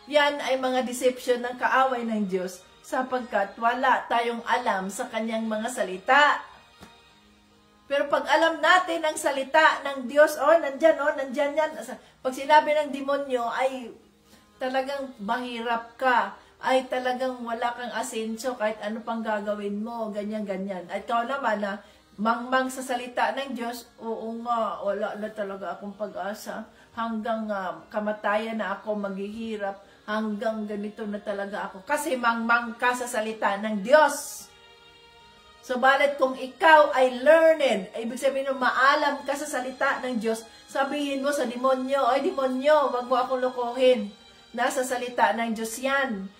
yan ay mga deception ng kaaway ng Diyos sapagkat wala tayong alam sa kanyang mga salita. Pero pag alam natin ang salita ng Diyos, nandyan yan. Pag sinabi ng demonyo ay talagang mahirap ka, ay talagang wala kang asenso kahit ano pang gagawin mo, ganyan. At ikaw naman na mangmang sa salita ng Diyos, oo nga, wala na talaga akong pag-asa. Hanggang kamatayan na ako maghihirap. Hanggang ganito na talaga ako. Kasi mangmang ka sa salita ng Diyos. Subalit kung ikaw ay learned, ibig sabihin mo maalam ka sa salita ng Diyos, sabihin mo sa demonyo, ay demonyo, wag mo akong lokohin. Nasa salita ng Diyos yan.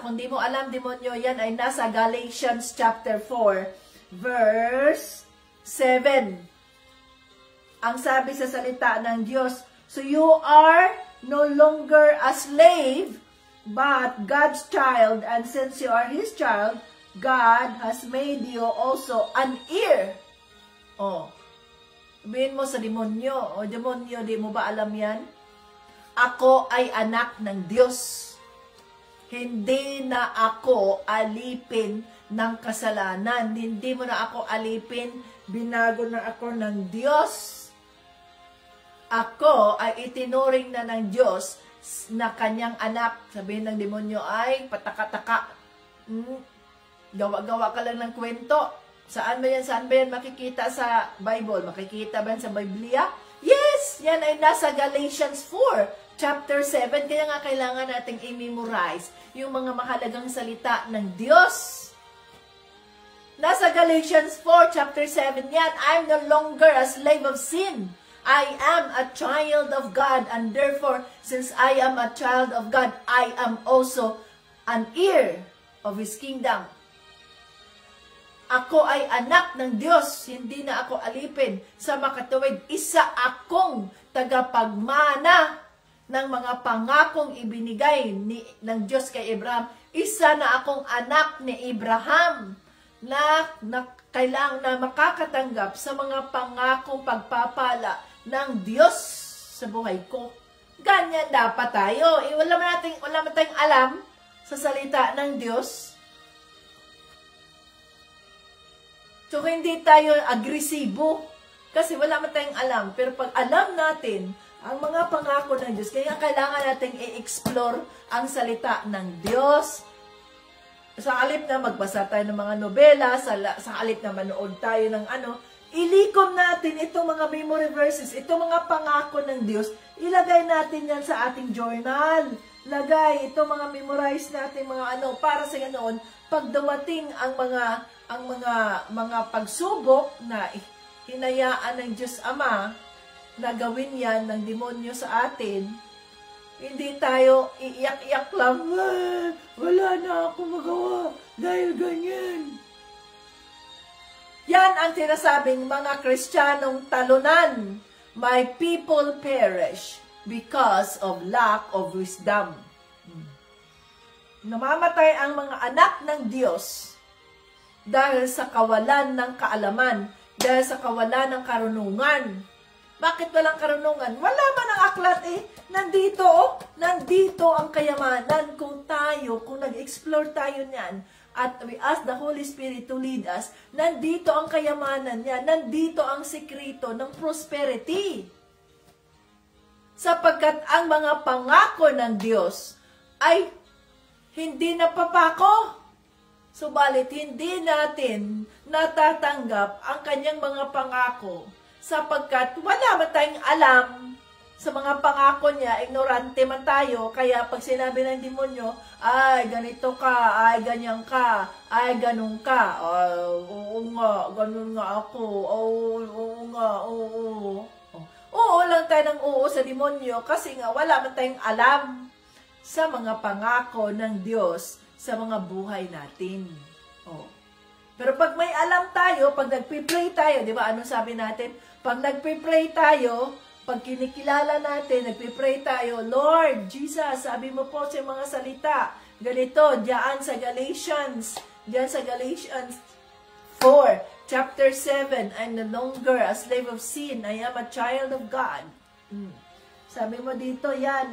Kung di mo alam demonyo yan, ay nasa Galatians chapter 4, verse 7. Ang sabi sa salita ng Diyos, so you are no longer a slave, but God's child. And since you are His child, God has made you also an heir. Oh, sabihin mo sa demonyo, o demonyo, di mo ba alam yan? Ako ay anak ng Diyos. Hindi na ako alipin ng kasalanan. Hindi mo na ako alipin, binago na ako ng Diyos. Ako ay itinuring na ng Diyos na kanyang anak. Sabihin ng demonyo ay pataka-taka. Gawa-gawa ka lang ng kwento. Saan ba yan? Saan ba yan makikita sa Bible? Makikita ba yan sa Biblia? Yes! Yan ay nasa Galatians 4. Chapter 7, kaya nga kailangan nating i-memorize yung mga mahalagang salita ng Diyos. Nasa Galatians 4, chapter 7 yan, I'm no longer a slave of sin. I am a child of God, and therefore, since I am a child of God, I am also an heir of His kingdom. Ako ay anak ng Diyos, hindi na ako alipin sa makatuwid. Isa akong tagapagmana ng mga pangakong ibinigay ng Diyos kay Abraham. Isa na akong anak ni Abraham na kailangan na makakatanggap sa mga pangakong pagpapala ng Diyos sa buhay ko. Ganyan dapat tayo. Wala man tayong alam sa salita ng Diyos. So, hindi tayo agresibo kasi wala man tayong alam. Pero pag alam natin ang mga pangako ng Diyos, kaya kailangan natin i-explore ang salita ng Diyos. Sa halip na magbasa tayo ng mga nobela, sa halip na manood tayo ng ilikom natin itong mga memory verses, itong mga pangako ng Diyos, ilagay natin yan sa ating journal. Lagay itong mga memorize natin mga para sa ganoon, pag dumating ang mga pagsubok na hinayaan ng Diyos Ama, na gawin yan ng demonyo sa atin, hindi tayo iiyak-iyak lang, wala na ako magawa dahil ganyan. Yan ang sinasabing mga Kristiyanong talunan. My people perish because of lack of wisdom. Namamatay ang mga anak ng Diyos dahil sa kawalan ng kaalaman, dahil sa kawalan ng karunungan. Bakit walang karunungan? Wala man ang aklat Nandito ang kayamanan kung nag-explore tayo niyan, at we ask the Holy Spirit to lead us, nandito ang kayamanan niya, nandito ang sekreto ng prosperity. Sapagkat ang mga pangako ng Diyos ay hindi napapako. Subalit hindi natin natatanggap ang kanyang mga pangako sapagkat wala man tayong alam sa mga pangako niya, ignorante man tayo, kaya pag sinabi ng demonyo, ay ganito ka, ay ganyan ka, ay ganun ka, oo nga, ganun nga ako, oo nga, oo. Oo lang tayo ng oo sa demonyo kasi nga wala man tayong alam sa mga pangako ng Diyos sa mga buhay natin. Oh. Pero pag may alam tayo, pag nagpipray tayo, di ba, anong sabi natin? Pag nagpipray tayo, pag kinikilala natin, nagpipray tayo, Lord Jesus, sabi mo po sa mga salita, ganito, diyan sa Galatians 4, chapter 7, I'm no longer a slave of sin, I am a child of God. Sabi mo dito, yan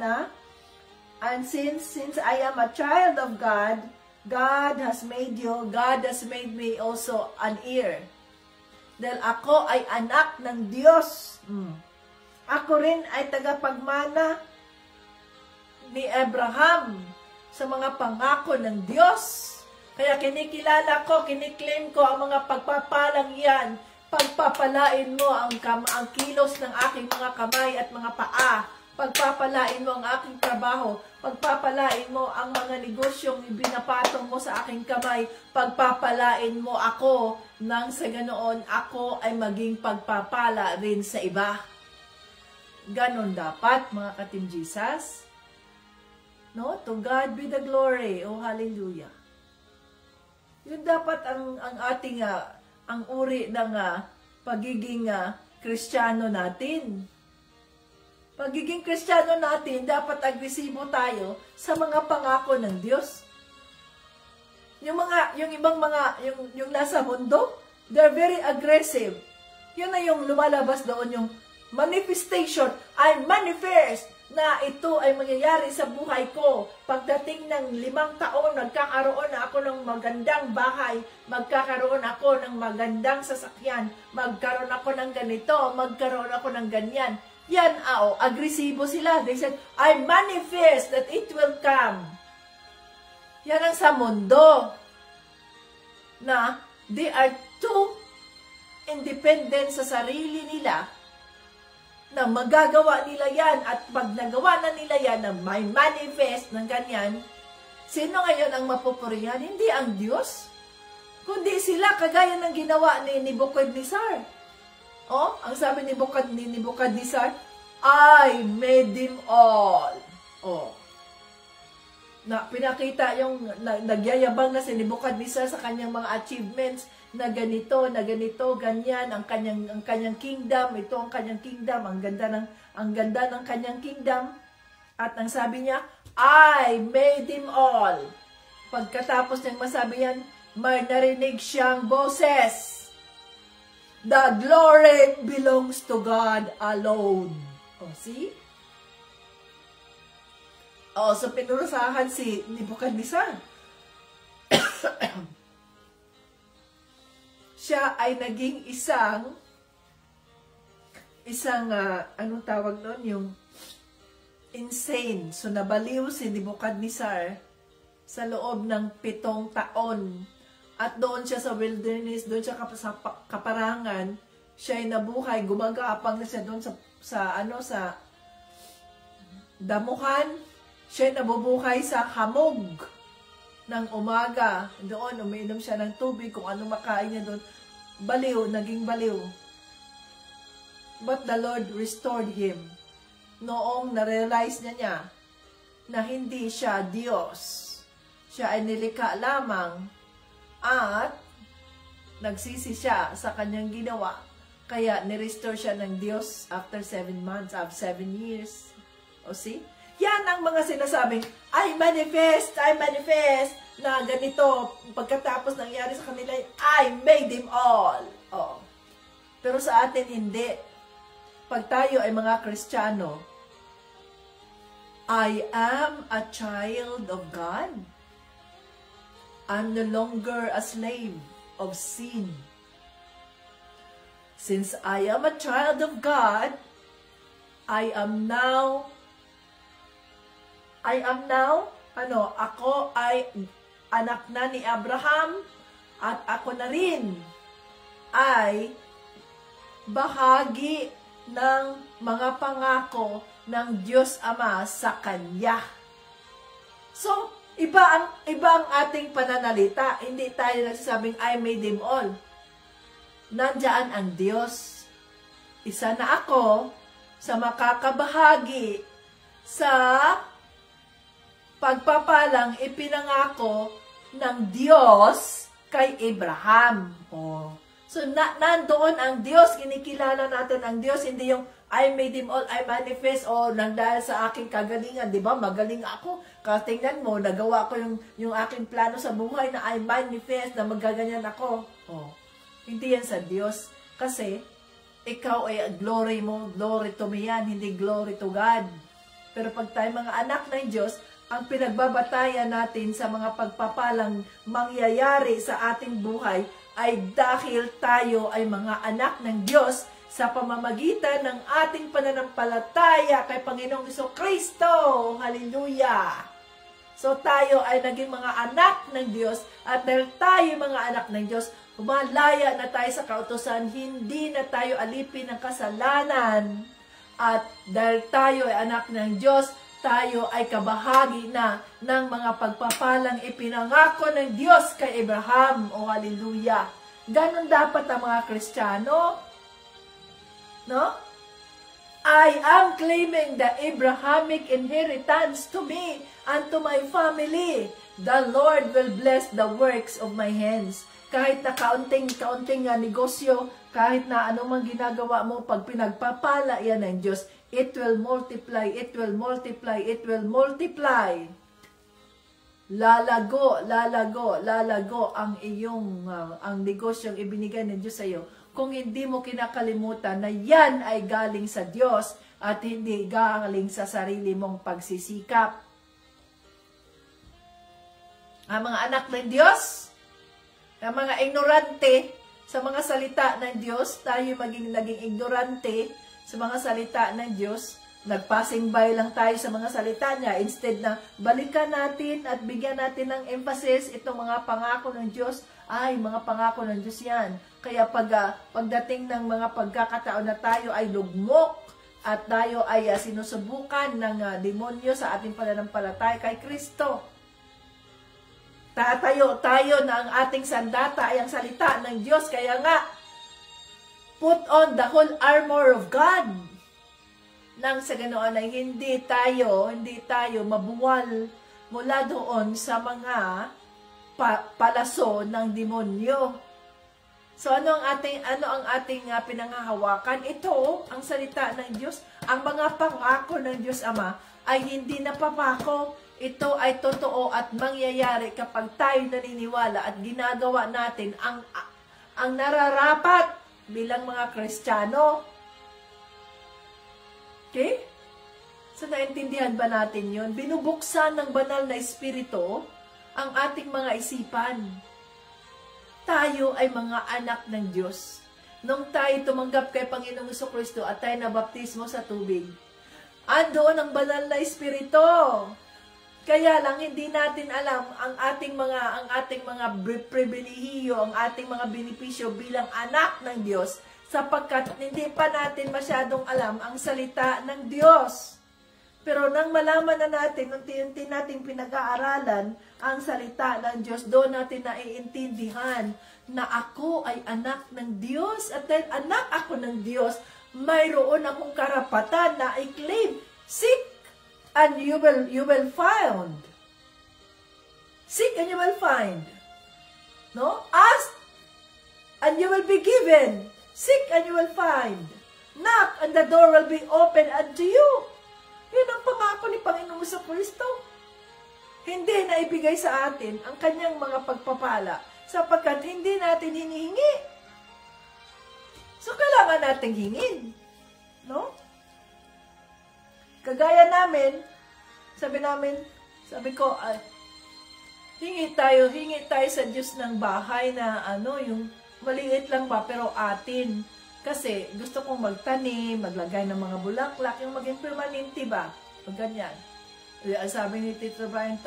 and since I am a child of God, God has made me also an heir. Dahil ako ay anak ng Diyos. Ako rin ay tagapagmana ni Abraham sa mga pangako ng Diyos. Kaya kinikilala ko, kiniklaim ko ang mga pagpapalang yan. Pagpapalain mo ang kilos ng aking mga kamay at mga paa. Pagpapalain mo ang aking trabaho. Pagpapalain mo ang mga negosyong ibinapatong mo sa aking kamay. Pagpapalain mo ako nang sa ganoon ako ay maging pagpapala rin sa iba. Ganon dapat, mga ka-Team Jesus. No? To God be the glory. Oh, hallelujah. Yun dapat ang ating ang uri ng pagiging Kristiyano natin. Pagiging Kristiyano natin, dapat agresibo tayo sa mga pangako ng Diyos. Yung nasa mundo, they're very aggressive. Yun na yung lumalabas doon, yung manifestation. I manifest na ito ay mangyayari sa buhay ko. Pagdating ng 5 taon, magkakaroon na ako ng magandang bahay, magkakaroon ako ng magandang sasakyan, magkaroon ako ng ganito, magkaroon ako ng ganyan. Yan, agresibo sila. They said, I manifest that it will come. Yan ang sa mundo. Na they are too independent sa sarili nila na magagawa nila yan. At pag nagawa na nila yan na may manifest ng ganyan, sino ngayon ang mapupurihan? Hindi ang Diyos. Kundi sila, kagaya ng ginawa ni Nebuchadnezzar. Ang sabi ni Nebuchadnezzar, I made them all. Na pinakita yung nagyayabang na si Nebuchadnezzar sa kanyang mga achievements na ganito, ganyan, ang kanyang kingdom, ito ang kanyang kingdom, ang ganda ng kanyang kingdom. At ang sabi niya, I made them all. Pagkatapos niyang masabi yan, may narinig siyang boses. The glory belongs to God alone. See? So pinurusahan si Nebuchadnezzar. Siya ay naging isang anong tawag noon, yung insane. So nabaliw si Nebuchadnezzar sa loob ng 7 taon. At doon siya sa wilderness, doon siya sa kaparangan, siya ay nabuhay, gumagapang na siya doon sa damuhan. Siya ay nabubuhay sa hamog ng umaga. Doon, umiinom siya ng tubig, kung ano makain niya doon. Baliw, naging baliw. But the Lord restored him. Noong na-realize niya na hindi siya Diyos. Siya ay nilikha lamang at nagsisi siya sa kanyang ginawa. Kaya nirestore siya ng Diyos after 7 months, after 7 years. See? Yan ang mga sinasabing, I manifest, na ganito. Pagkatapos nangyari sa kanila, I made them all. Pero sa atin, hindi. Pag tayo ay mga Kristiyano, I am a child of God. I'm no longer a slave of sin. Since I am a child of God, ako ay anak na ni Abraham at ako na rin ay bahagi ng mga pangako ng Diyos Ama sa Kanya. So, iba ang ating pananalita. Hindi tayo nagsasabing, I made them all. Nandiyan ang Diyos. Isa na ako sa makakabahagi sa pagpapalang ipinangako ng Diyos kay Abraham. So, nandoon ang Diyos. Kinikilala natin ang Diyos. Hindi yung, I made him all, I manifest, nang dahil sa aking kagalingan. Diba? Magaling ako. Tingnan mo, nagawa ko yung aking plano sa buhay na I manifest, na magaganyan ako. Hindi yan sa Diyos. Kasi, ikaw ay glory mo, glory to me yan, hindi glory to God. Pero pag tayo mga anak ng Diyos, ang pinagbabatayan natin sa mga pagpapalang mangyayari sa ating buhay ay dahil tayo ay mga anak ng Diyos sa pamamagitan ng ating pananampalataya kay Panginoong Jesucristo. Hallelujah! So tayo ay naging mga anak ng Diyos at dahil tayo mga anak ng Diyos, humalaya na tayo sa kautusan, hindi na tayo alipin ng kasalanan. At dahil tayo ay anak ng Diyos, tayo ay kabahagi na ng mga pagpapalang ipinangako ng Diyos kay Abraham. Hallelujah! Ganon dapat ang mga Kristiyano. No? I am claiming the Abrahamic inheritance to me and to my family. The Lord will bless the works of my hands. Kahit na kaunting negosyo, kahit na anumang ginagawa mo, pag pinagpapala yan ng Diyos, it will multiply, it will multiply, it will multiply. Lalago, lalago, lalago ang iyong, ang negosyong ibinigay ng Diyos sa iyo. Kung hindi mo kinakalimutan na yan ay galing sa Diyos at hindi galing sa sarili mong pagsisikap. Ang mga anak ng Diyos, ang mga ignorante sa mga salita ng Diyos, tayo naging ignorante sa mga salita ng Diyos, nagpassing by lang tayo sa mga salita niya, instead na balikan natin at bigyan natin ng emphasis itong mga pangako ng Diyos, ay mga pangako ng Diyos yan. Kaya pagdating ng mga pagkakataon na tayo ay lugmok at tayo ay sinusubukan ng demonyo sa ating pananampalataya kay Kristo, tatayo tayo na ang ating sandata ay ang salita ng Diyos. Kaya nga, put on the whole armor of God. Nang sa ganoon ay hindi tayo mabuwal mula doon sa mga palaso ng demonyo. So ano ang ating pinanghahawakan? Ito ang salita ng Diyos. Ang mga pangako ng Diyos Ama ay hindi napapako. Ito ay totoo at mangyayari kapag tayo naniniwala at ginagawa natin ang nararapat bilang mga Kristiyano. Okay? So, naintindihan ba natin yun? Binubuksan ng banal na espiritu ang ating mga isipan. Tayo ay mga anak ng Diyos. Nung tayo tumanggap kay Panginoong Jesucristo at tayo nabaptismo sa tubig, andoon ang banal na espiritu. Kaya lang hindi natin alam ang ating mga pribilehiyo, ang ating mga benepisyo bilang anak ng Diyos, sapagkat hindi pa natin masyadong alam ang salita ng Diyos. Pero nang malaman na natin, unti-unti natin pinag-aaralan ang salita ng Diyos, doon natin naiintindihan na ako ay anak ng Diyos. At dahil anak ako ng Diyos, mayroon akong karapatan na i-claim. Seek and you will find. Seek and you will find. No? Ask and you will be given. Seek and you will find. Knock and the door will be open unto you. Yun ang pangako ni Panginoong Jesucristo. Hindi na ibigay sa atin ang kanyang mga pagpapala sapagkat hindi natin hinihingi. So, kailangan nating hingin. No? Kagaya namin, sabi ko, hingi tayo sa Diyos ng bahay na yung maliit lang ba, pero atin. Kasi gusto kong magtanim, maglagay ng mga bulaklak, yung maging permanente ba? O ganyan. Sabi ni Tito Brian,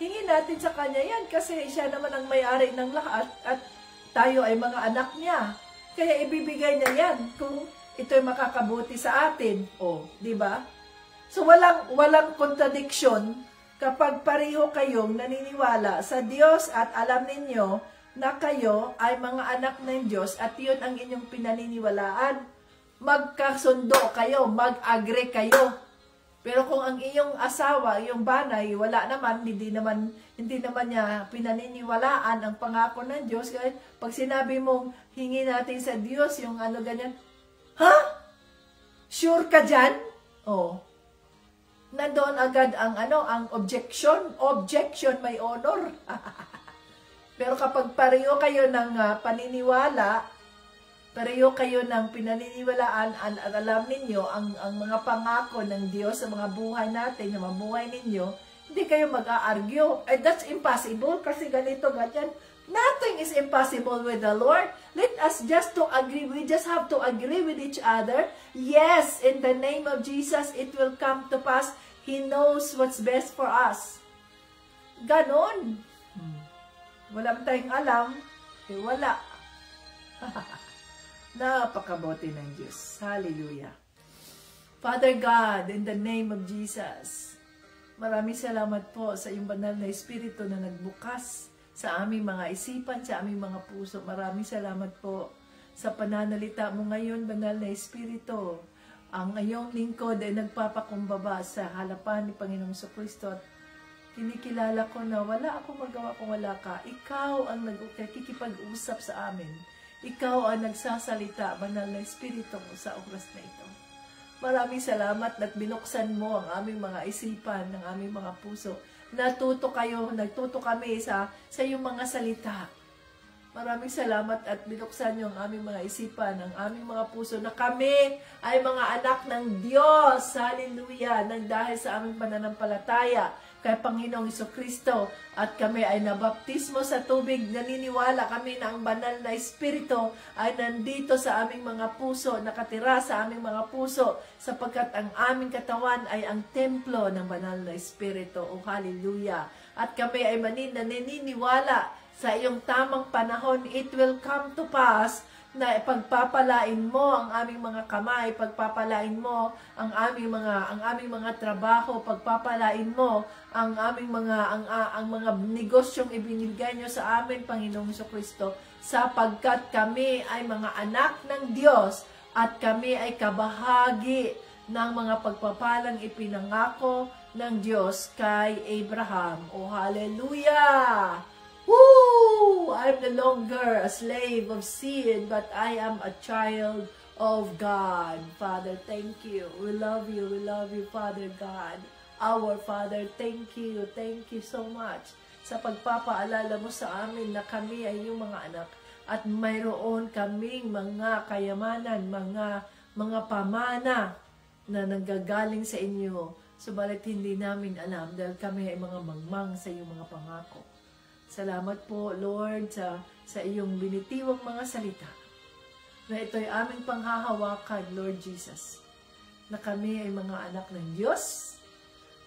hingin natin sa kanya yan kasi siya naman ang may-ari ng lahat at tayo ay mga anak niya. Kaya ibibigay niya yan kung ito'y makakabuti sa atin. Di ba? So walang contradiction kapag pareho kayong naniniwala sa Diyos at alam ninyo na kayo ay mga anak ng Diyos at yun ang inyong pinaniniwalaan. Magkasundo kayo, mag-agree kayo. Pero kung ang iyong asawa, iyong banay, wala naman, hindi naman niya pinaniniwalaan ang pangako ng Diyos, pag sinabi mong hingi natin sa Diyos, yung ganyan, sure ka dyan? Nandoon agad ang objection. Objection may honor. Pero kapag pareho kayo ng paniniwala, pareho kayo ng pinaniniwalaan at alam ninyo ang mga pangako ng Diyos sa mga buhay natin, yung mga buhay ninyo, hindi kayo mag-a-argue. That's impossible kasi ganito, ganyan. Nothing is impossible with the Lord. Let us just to agree. We just have to agree with each other. Yes, in the name of Jesus, it will come to pass. He knows what's best for us. Ganon. Wala ba tayong alam? Wala. Napakabuti ng Diyos. Hallelujah. Father God, in the name of Jesus, maraming salamat po sa iyong banal na Espiritu na nagbukas sa aming mga isipan, sa aming mga puso. Maraming salamat po sa pananalita mo ngayon, banal na Espiritu. Ang iyong lingkod ay nagpapakumbaba sa harapan ni Panginoong Jesucristo. Kinikilala ko na wala akong magawa kung wala ka. Ikaw ang nagkikipag-usap sa amin. Ikaw ang nagsasalita, banal na Espiritu mo sa oras na ito. Maraming salamat at binuksan mo ang aming mga isipan, ng aming mga puso. Nagtuto kami sa iyong mga salita. Maraming salamat at binuksan niyo ang aming mga isipan, ang aming mga puso, na kami ay mga anak ng Diyos. Hallelujah! Nang dahil sa aming pananampalataya kay Panginoong Jesucristo at kami ay nabaptismo sa tubig, naniniwala kami na ang banal na Espiritu ay nandito sa aming mga puso, nakatira sa aming mga puso, sapagkat ang aming katawan ay ang templo ng banal na Espiritu. Oh, hallelujah! At kami ay naniniwala sa iyong tamang panahon, it will come to pass na pagpapalain mo ang aming mga kamay, pagpapalain mo ang aming mga trabaho, pagpapalain mo ang aming mga negosyong ibinigay niyo sa amin, Panginoong Jesucristo, sapagkat kami ay mga anak ng Diyos at kami ay kabahagi ng mga pagpapalang ipinangako ng Diyos kay Abraham. Oh, hallelujah! Woo! I'm no longer a slave of sin, but I am a child of God. Father, thank you. We love you, Father God. Our Father, thank you so much sa pagpapaalala mo sa amin na kami ay iyong mga anak at mayroon kaming mga kayamanan, mga pamana na nanggagaling sa inyo. Subalit hindi namin alam dahil kami ay mga mangmang sa iyong mga pangako. Salamat po, Lord, sa iyong binitiwang mga salita, na ito'y aming panghahawakan, Lord Jesus, na kami ay mga anak ng Diyos,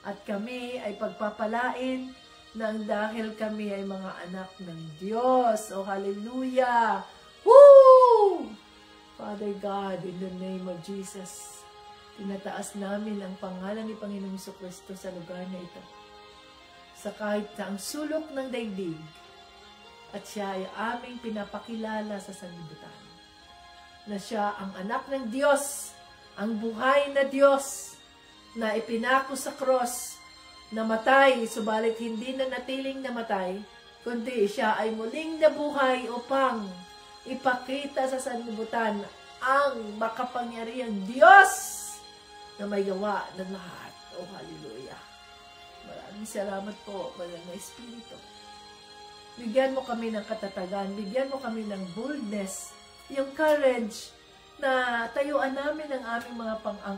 at kami ay pagpapalain nang dahil kami ay mga anak ng Diyos. Oh, hallelujah! Woo! Father God, in the name of Jesus, tinataas namin ang pangalan ni Panginoong Jesucristo sa lugar na ito, sa kahit na ang sulok ng daigdig, at siya ay aming pinapakilala sa sanlibutan, na siya ang anak ng Diyos, ang buhay na Diyos, na ipinako sa cross, namatay, subalit hindi na natiling namatay, kundi siya ay muling nabuhay upang ipakita sa sanlibutan ang makapangyarihang Diyos na may gawa ng lahat. Oh, hallelujah! Maraming salamat po, Banal na Espiritu. Bigyan mo kami ng katatagan, bigyan mo kami ng boldness, yung courage na tayuan namin ang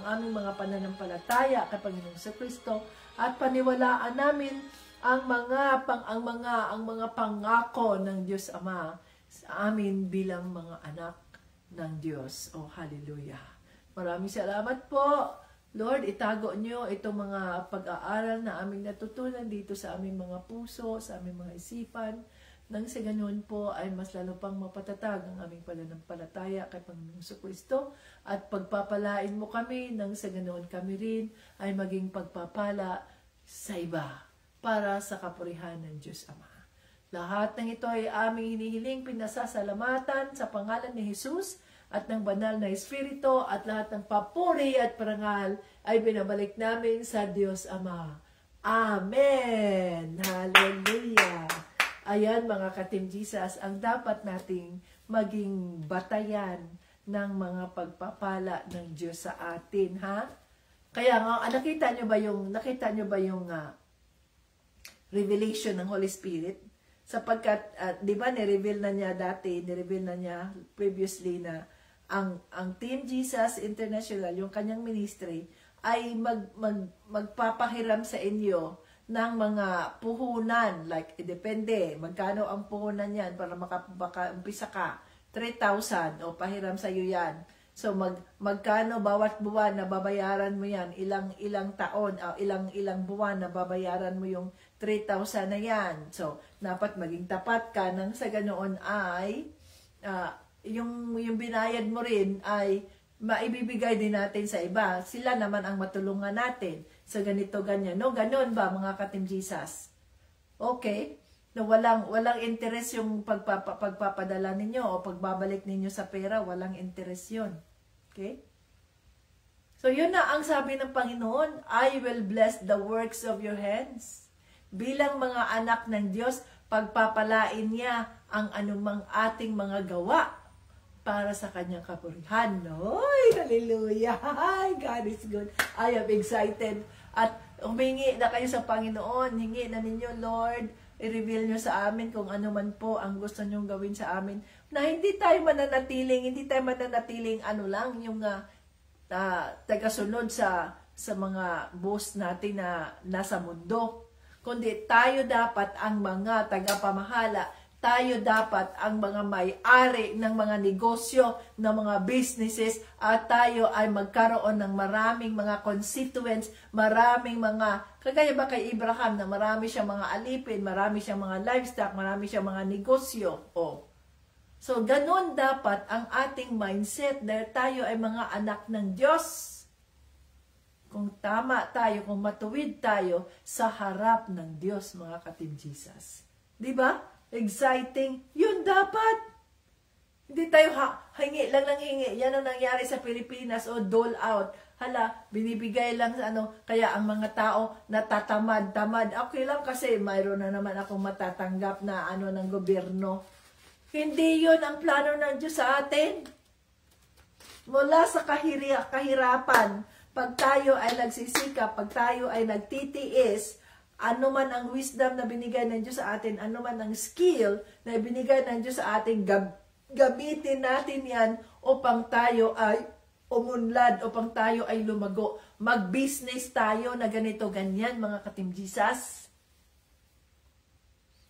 aming mga pananampalataya kay Panginoong Jesucristo at paniwalaan namin ang mga pangako ng Diyos Ama sa amin bilang mga anak ng Diyos. Oh, hallelujah! Maraming salamat po. Lord, itago niyo itong mga pag-aaral na aming natutunan dito sa aming mga puso, sa aming mga isipan, nang sa ganoon po ay mas lalo pang mapatatag ang aming pananampalataya kay Panginoong Jesucristo at pagpapalain mo kami nang sa ganoon kami rin ay maging pagpapala sa iba para sa kapurihan ng Diyos Ama. Lahat ng ito ay aming hinihiling, pinasasalamatan sa pangalan ni Jesus at ng banal na Espiritu, at lahat ng papuri at parangal ay binabalik namin sa Diyos Ama. Amen! Hallelujah! Ayan mga ka-Team Jesus, ang dapat nating maging batayan ng mga pagpapala ng Diyos sa atin, ha? Kaya nga, nakita nyo ba yung revelation ng Holy Spirit? Sapagkat, di ba, nireveal na niya previously na ang Team Jesus International, yung kanyang ministry, ay magpapahiram sa inyo ng mga puhunan. Like, depende, magkano ang puhunan yan para makaumpisa ka? 3,000 o pahiram sa iyo yan. So, magkano bawat buwan na babayaran mo yan? Ilang taon, ilang buwan na babayaran mo yung 3,000 na yan. So, dapat maging tapat ka nang sa ganoon ay yung binayad mo rin ay maibibigay din natin sa iba. Sila naman ang matulungan natin sa ganito, ganyan. No, ganon ba mga ka-Team Jesus? Okay? No, walang interest yung pagpapadala ninyo o pagbabalik ninyo sa pera, walang interest yun. Okay? So, yun na ang sabi ng Panginoon, I will bless the works of your hands. Bilang mga anak ng Diyos, pagpapalain niya ang anumang ating mga gawa. para sa kanyang kapurihan. Oy, hallelujah! God is good. I am excited. At humingi na kayo sa Panginoon. Hingi na ninyo, Lord, i-reveal nyo sa amin kung ano man po ang gusto nyong gawin sa amin. Na hindi tayo mananatiling ano lang, yung tagasunod sa mga boss natin na nasa mundo. Kundi tayo dapat ang mga tagapamahala, tayo dapat ang mga may-ari ng mga negosyo, ng mga businesses, at tayo ay magkaroon ng maraming mga constituents, maraming mga, kagaya ba kay Abraham na marami siyang mga alipin, marami siyang mga livestock, marami siyang mga negosyo. So, ganun dapat ang ating mindset dahil tayo ay mga anak ng Diyos. Kung tama tayo, kung matuwid tayo sa harap ng Diyos, mga ka-Team Jesus. Diba? Exciting. Yun dapat. Hindi tayo hingi lang ng hingi. Yan ang nangyari sa Pilipinas o dole out. Hala, binibigay lang sa kaya ang mga tao natatamad-tamad. Okay lang kasi mayroon na naman akong matatanggap na ng gobyerno. Hindi yun ang plano ng Diyos sa atin. Mula sa kahirapan, pag tayo ay nagsisikap, pag tayo ay nagtitiis, ano man ang wisdom na binigay ng Diyos sa atin, ano man ang skill na binigay ng Diyos sa atin, gamitin natin yan upang tayo ay umunlad, upang tayo ay lumago. Mag-business tayo na ganito, ganyan, mga ka-Team Jesus.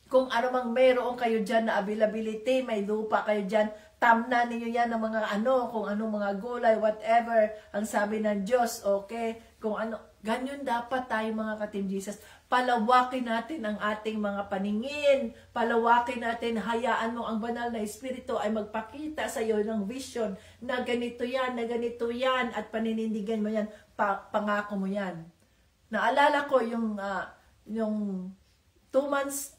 Kung ano mang meron kayo dyan na availability, may lupa kayo dyan, tamna ninyo yan ng mga kung anong mga gulay, whatever, ang sabi ng Diyos, okay? Kung ano, ganyan dapat tayo mga ka-Team Jesus. Palawakin natin ang ating mga paningin. Palawakin natin, hayaan mo ang banal na Espiritu ay magpakita sa iyo ng vision na ganito yan, at paninindigan mo yan, pangako mo yan. Naalala ko yung 2 months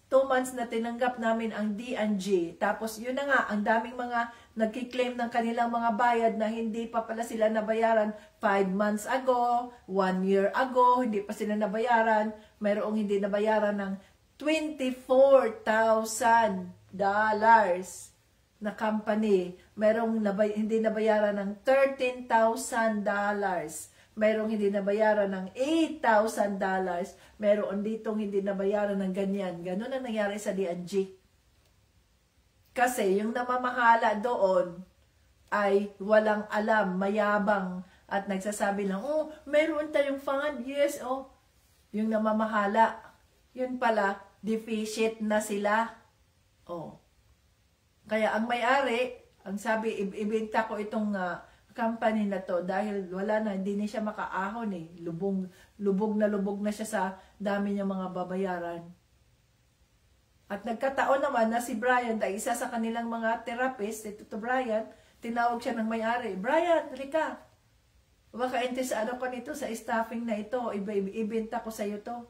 na tinanggap namin ang D&G. Tapos yun na nga, ang daming mga nagkiklaim ng kanilang mga bayad na hindi pa pala sila nabayaran 5 months ago, 1 year ago, hindi pa sila nabayaran. Mayroong hindi nabayaran ng $24,000 na company. Mayroong hindi nabayaran ng $13,000. Mayroong hindi nabayaran ng $8,000. Mayroon ditong hindi nabayaran ng ganyan. Ganun ang nangyari sa D&G. Kasi yung namamahala doon ay walang alam, mayabang, at nagsasabi lang, meron tayong fund, yes, yung namamahala. Yun pala, deficit na sila. Kaya ang may-ari, ang sabi, ibenta ko itong company na to dahil wala na, hindi na siya makaahon eh. Lubog na siya sa dami niyang mga babayaran. At nagkataon naman na si Brian ay isa sa kanilang mga therapist, ito to Brian, tinawag siya ng may-ari, Brian, halika, baka interesado ko nito sa staffing na ito, ibenta ko sa iyo to.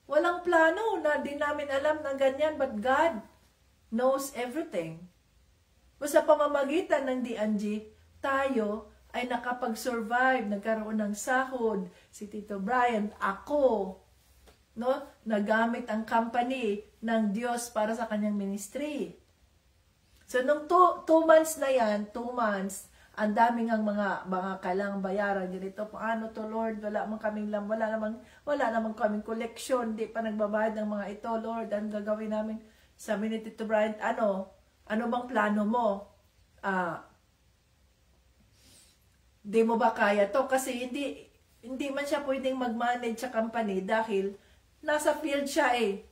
Walang plano na di namin alam ng ganyan, but God knows everything. Sa pamamagitan ng D&G, tayo ay nakapag-survive, nagkaroon ng sahod, si Tito Brian, ako, nagamit ang company ng Diyos para sa kanyang ministry. So, nung 2 months na yan, 2 months, ang daming ang mga kailangang bayaran. Ganito, paano to Lord? Wala namang kaming collection, di pa nagbabayad ng mga ito, Lord. Ang gagawin namin? Sabi ni Tito Brian, ano bang plano mo? Di mo ba kaya to? Kasi hindi man siya pwedeng mag-manage sa company dahil nasa field siya eh.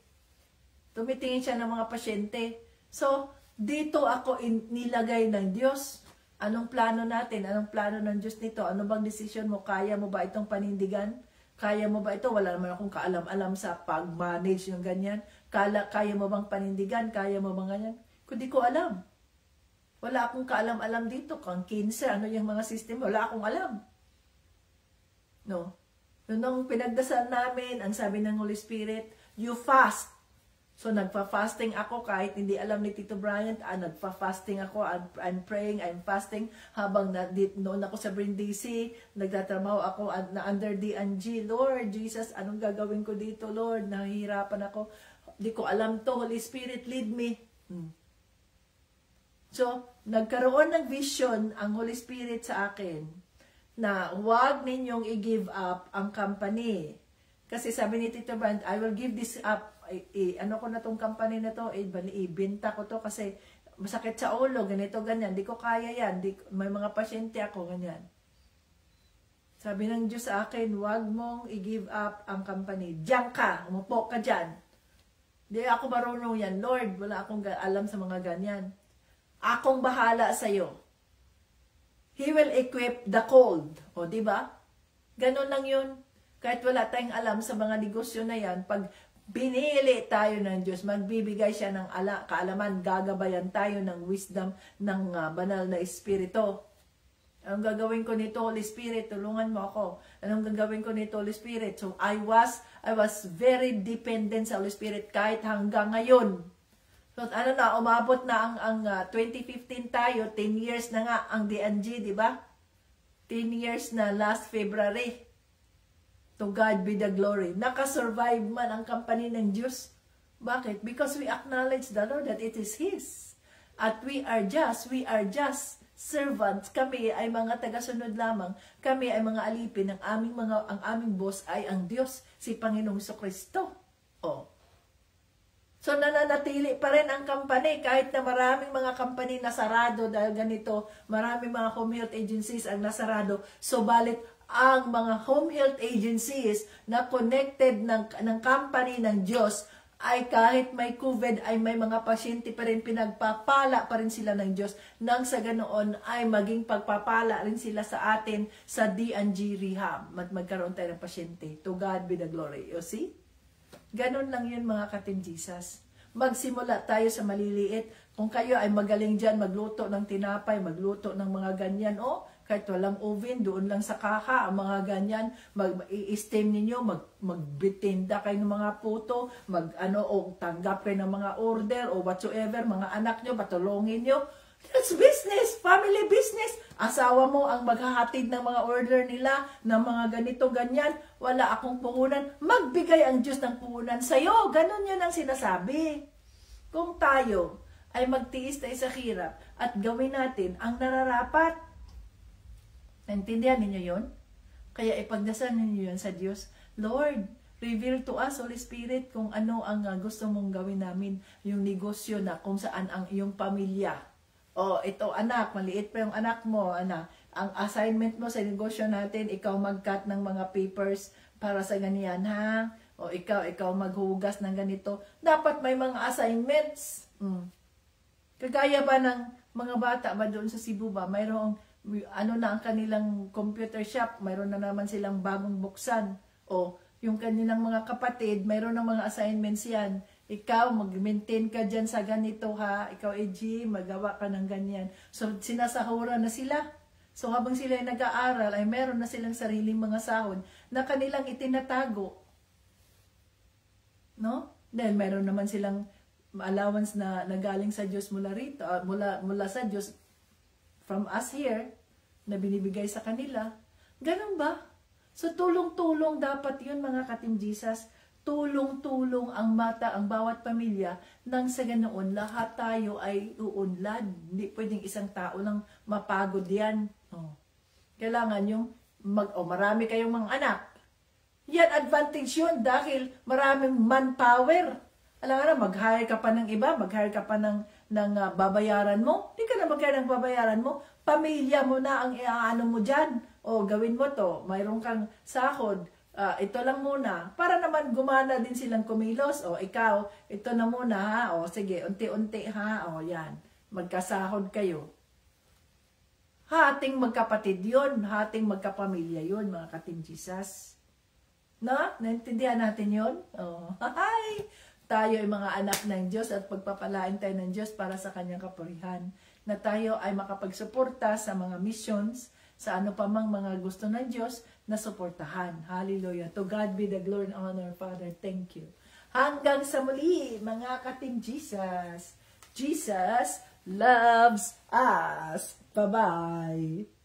Tumitingin siya ng mga pasyente. So, dito ako nilagay ng Diyos. Anong plano natin? Anong plano ng Diyos nito? Ano bang decision mo? Kaya mo ba itong panindigan? Kaya mo ba ito? Wala naman akong kaalam-alam sa pag-manage yung ganyan. Kaya mo bang panindigan? Kaya mo bang ganyan? Kundi ko alam. Wala akong kaalam-alam dito. Kung 15, ano yung mga system? Wala akong alam. No? Nung pinagdasal namin, ang sabi ng Holy Spirit, you fast. So, nagpa-fasting ako kahit hindi alam ni Tito Brian, nagpa-fasting ako, I'm praying, I'm fasting, habang noon ako sa Brindisi, nagtatrabaho ako na under D&G, Lord Jesus, anong gagawin ko dito, Lord? Nahihirapan ako. Di ko alam to, Holy Spirit, lead me. So, nagkaroon ng vision ang Holy Spirit sa akin na huwag ninyong i-give up ang company. Kasi sabi ni Tito Brand, I will give this up. Ano ko na tong company na to, ibenta ko to kasi masakit sa ulo, ganito, ganyan. Di ko kaya yan. May mga pasyente ako, ganyan. Sabi ng Diyos sa akin, huwag mong i-give up ang company. Diyan ka, umupo ka dyan. Di ako marunong yan. Lord, wala akong alam sa mga ganyan. Akong bahala sa'yo. He will equip the cold. O, di ba? Ganon lang yun. Kahit wala tayong alam sa mga negosyo na yan, pag binili tayo ng Diyos, magbibigay siya ng kaalaman, gagabayan tayo ng wisdom ng banal na Espiritu. Anong gagawin ko nito, Holy Spirit? Tulungan mo ako. Anong gagawin ko nito, Holy Spirit? So, I was very dependent sa Holy Spirit kahit hanggang ngayon. So, ano na, umabot na ang 2015 tayo, 10 years na nga ang DNG, di ba? 10 years na last February. To God be the glory. Nakasurvive man ang company ng Diyos. Bakit? Because we acknowledge the Lord that it is His. At we are just servants. Kami ay mga tagasunod lamang. Kami ay mga alipin. Ang aming boss ay ang Diyos, si Panginoong Jesucristo. Oh. So, nananatili pa rin ang company kahit na maraming mga company na sarado dahil ganito, maraming mga home health agencies ang nasarado. So, balit ang mga home health agencies na connected ng company ng Diyos ay kahit may COVID ay may mga pasyente pa rin, pinagpapala pa rin sila ng Diyos nang sa ganoon ay maging pagpapala rin sila sa atin sa DNG Rehab. Magkaroon tayo ng pasyente. To God be the glory. You see? Ganon lang yun mga ka-Team Jesus. Magsimula tayo sa maliliit. Kung kayo ay magaling dyan, magluto ng tinapay, magluto ng mga ganyan, kahit walang oven, doon lang sa kaka, ang mga ganyan, i-steam ninyo, magbitinda kayo ng mga puto, tanggap kayo ng mga order, o whatsoever, mga anak nyo, patulungin nyo. That's business, family business. Asawa mo ang maghahatid ng mga order nila, ng mga ganito, ganyan, wala akong puhunan, magbigay ang Diyos ng puhunan sa'yo. Ganon yun ang sinasabi. Kung tayo ay magtiis tayo sa hirap at gawin natin ang nararapat, naintindihan ninyo yun? Kaya ipagdasal ninyo yun sa Diyos. Lord, reveal to us, Holy Spirit, kung ano ang gusto mong gawin namin, yung negosyo na kung saan ang iyong pamilya. Ito anak, maliit pa yung anak mo, anak. Ang assignment mo sa negosyo natin, ikaw mag-cut ng mga papers para sa ganyan, ha? O ikaw maghugas ng ganito. Dapat may mga assignments. Kagaya ba ng mga bata ba doon sa Cebu ba, mayroong na ang kanilang computer shop, mayroon na naman silang bagong buksan. O yung kanilang mga kapatid, mayroon ng mga assignments yan. Ikaw, mag-maintain ka dyan sa ganito ha. Ikaw, EG, magawa ka ng ganyan. So, sinasahura na sila. So, habang sila ay nag-aaral, ay meron na silang sariling mga sahod na kanilang itinatago. No? Dahil meron naman silang allowance na nagaling sa Diyos mula rito, mula sa Diyos from us here, na binibigay sa kanila. Ganun ba? So, tulong-tulong dapat yun mga ka-Team Jesus. Tulong-tulong ang bawat pamilya nang sa ganoon lahat tayo ay uunlad. Hindi pwedeng isang tao lang mapagod yan. Kailangan yung marami kayong mga anak. Yan, advantage yun dahil maraming manpower. Alam nga na, mag-hire ka pa ng iba, mag-hire ka pa ng babayaran mo. Hindi ka na mag-hire ng babayaran mo. Pamilya mo na ang iaano mo dyan. O, gawin mo to. Mayroon kang sahod. Ito lang muna. Para naman gumana din silang kumilos. O, ikaw, ito na muna ha. O, sige, unti-unti ha. O, yan. Magkasahod kayo. Hating magkapatid yun. Hating magkapamilya yun, mga ka-Team Jesus. Na? Naintindihan natin yun? O, hi! Tayo ay mga anak ng Diyos at pagpapalain tayo ng Diyos para sa kanyang kapurihan. Na tayo ay makapagsuporta sa mga missions, sa ano pa mang mga gusto ng Diyos na suportahan. Hallelujah. To God be the glory and honor, Father. Thank you. Hanggang sa muli, mga ka-Team Jesus. Jesus loves us. Bye-bye.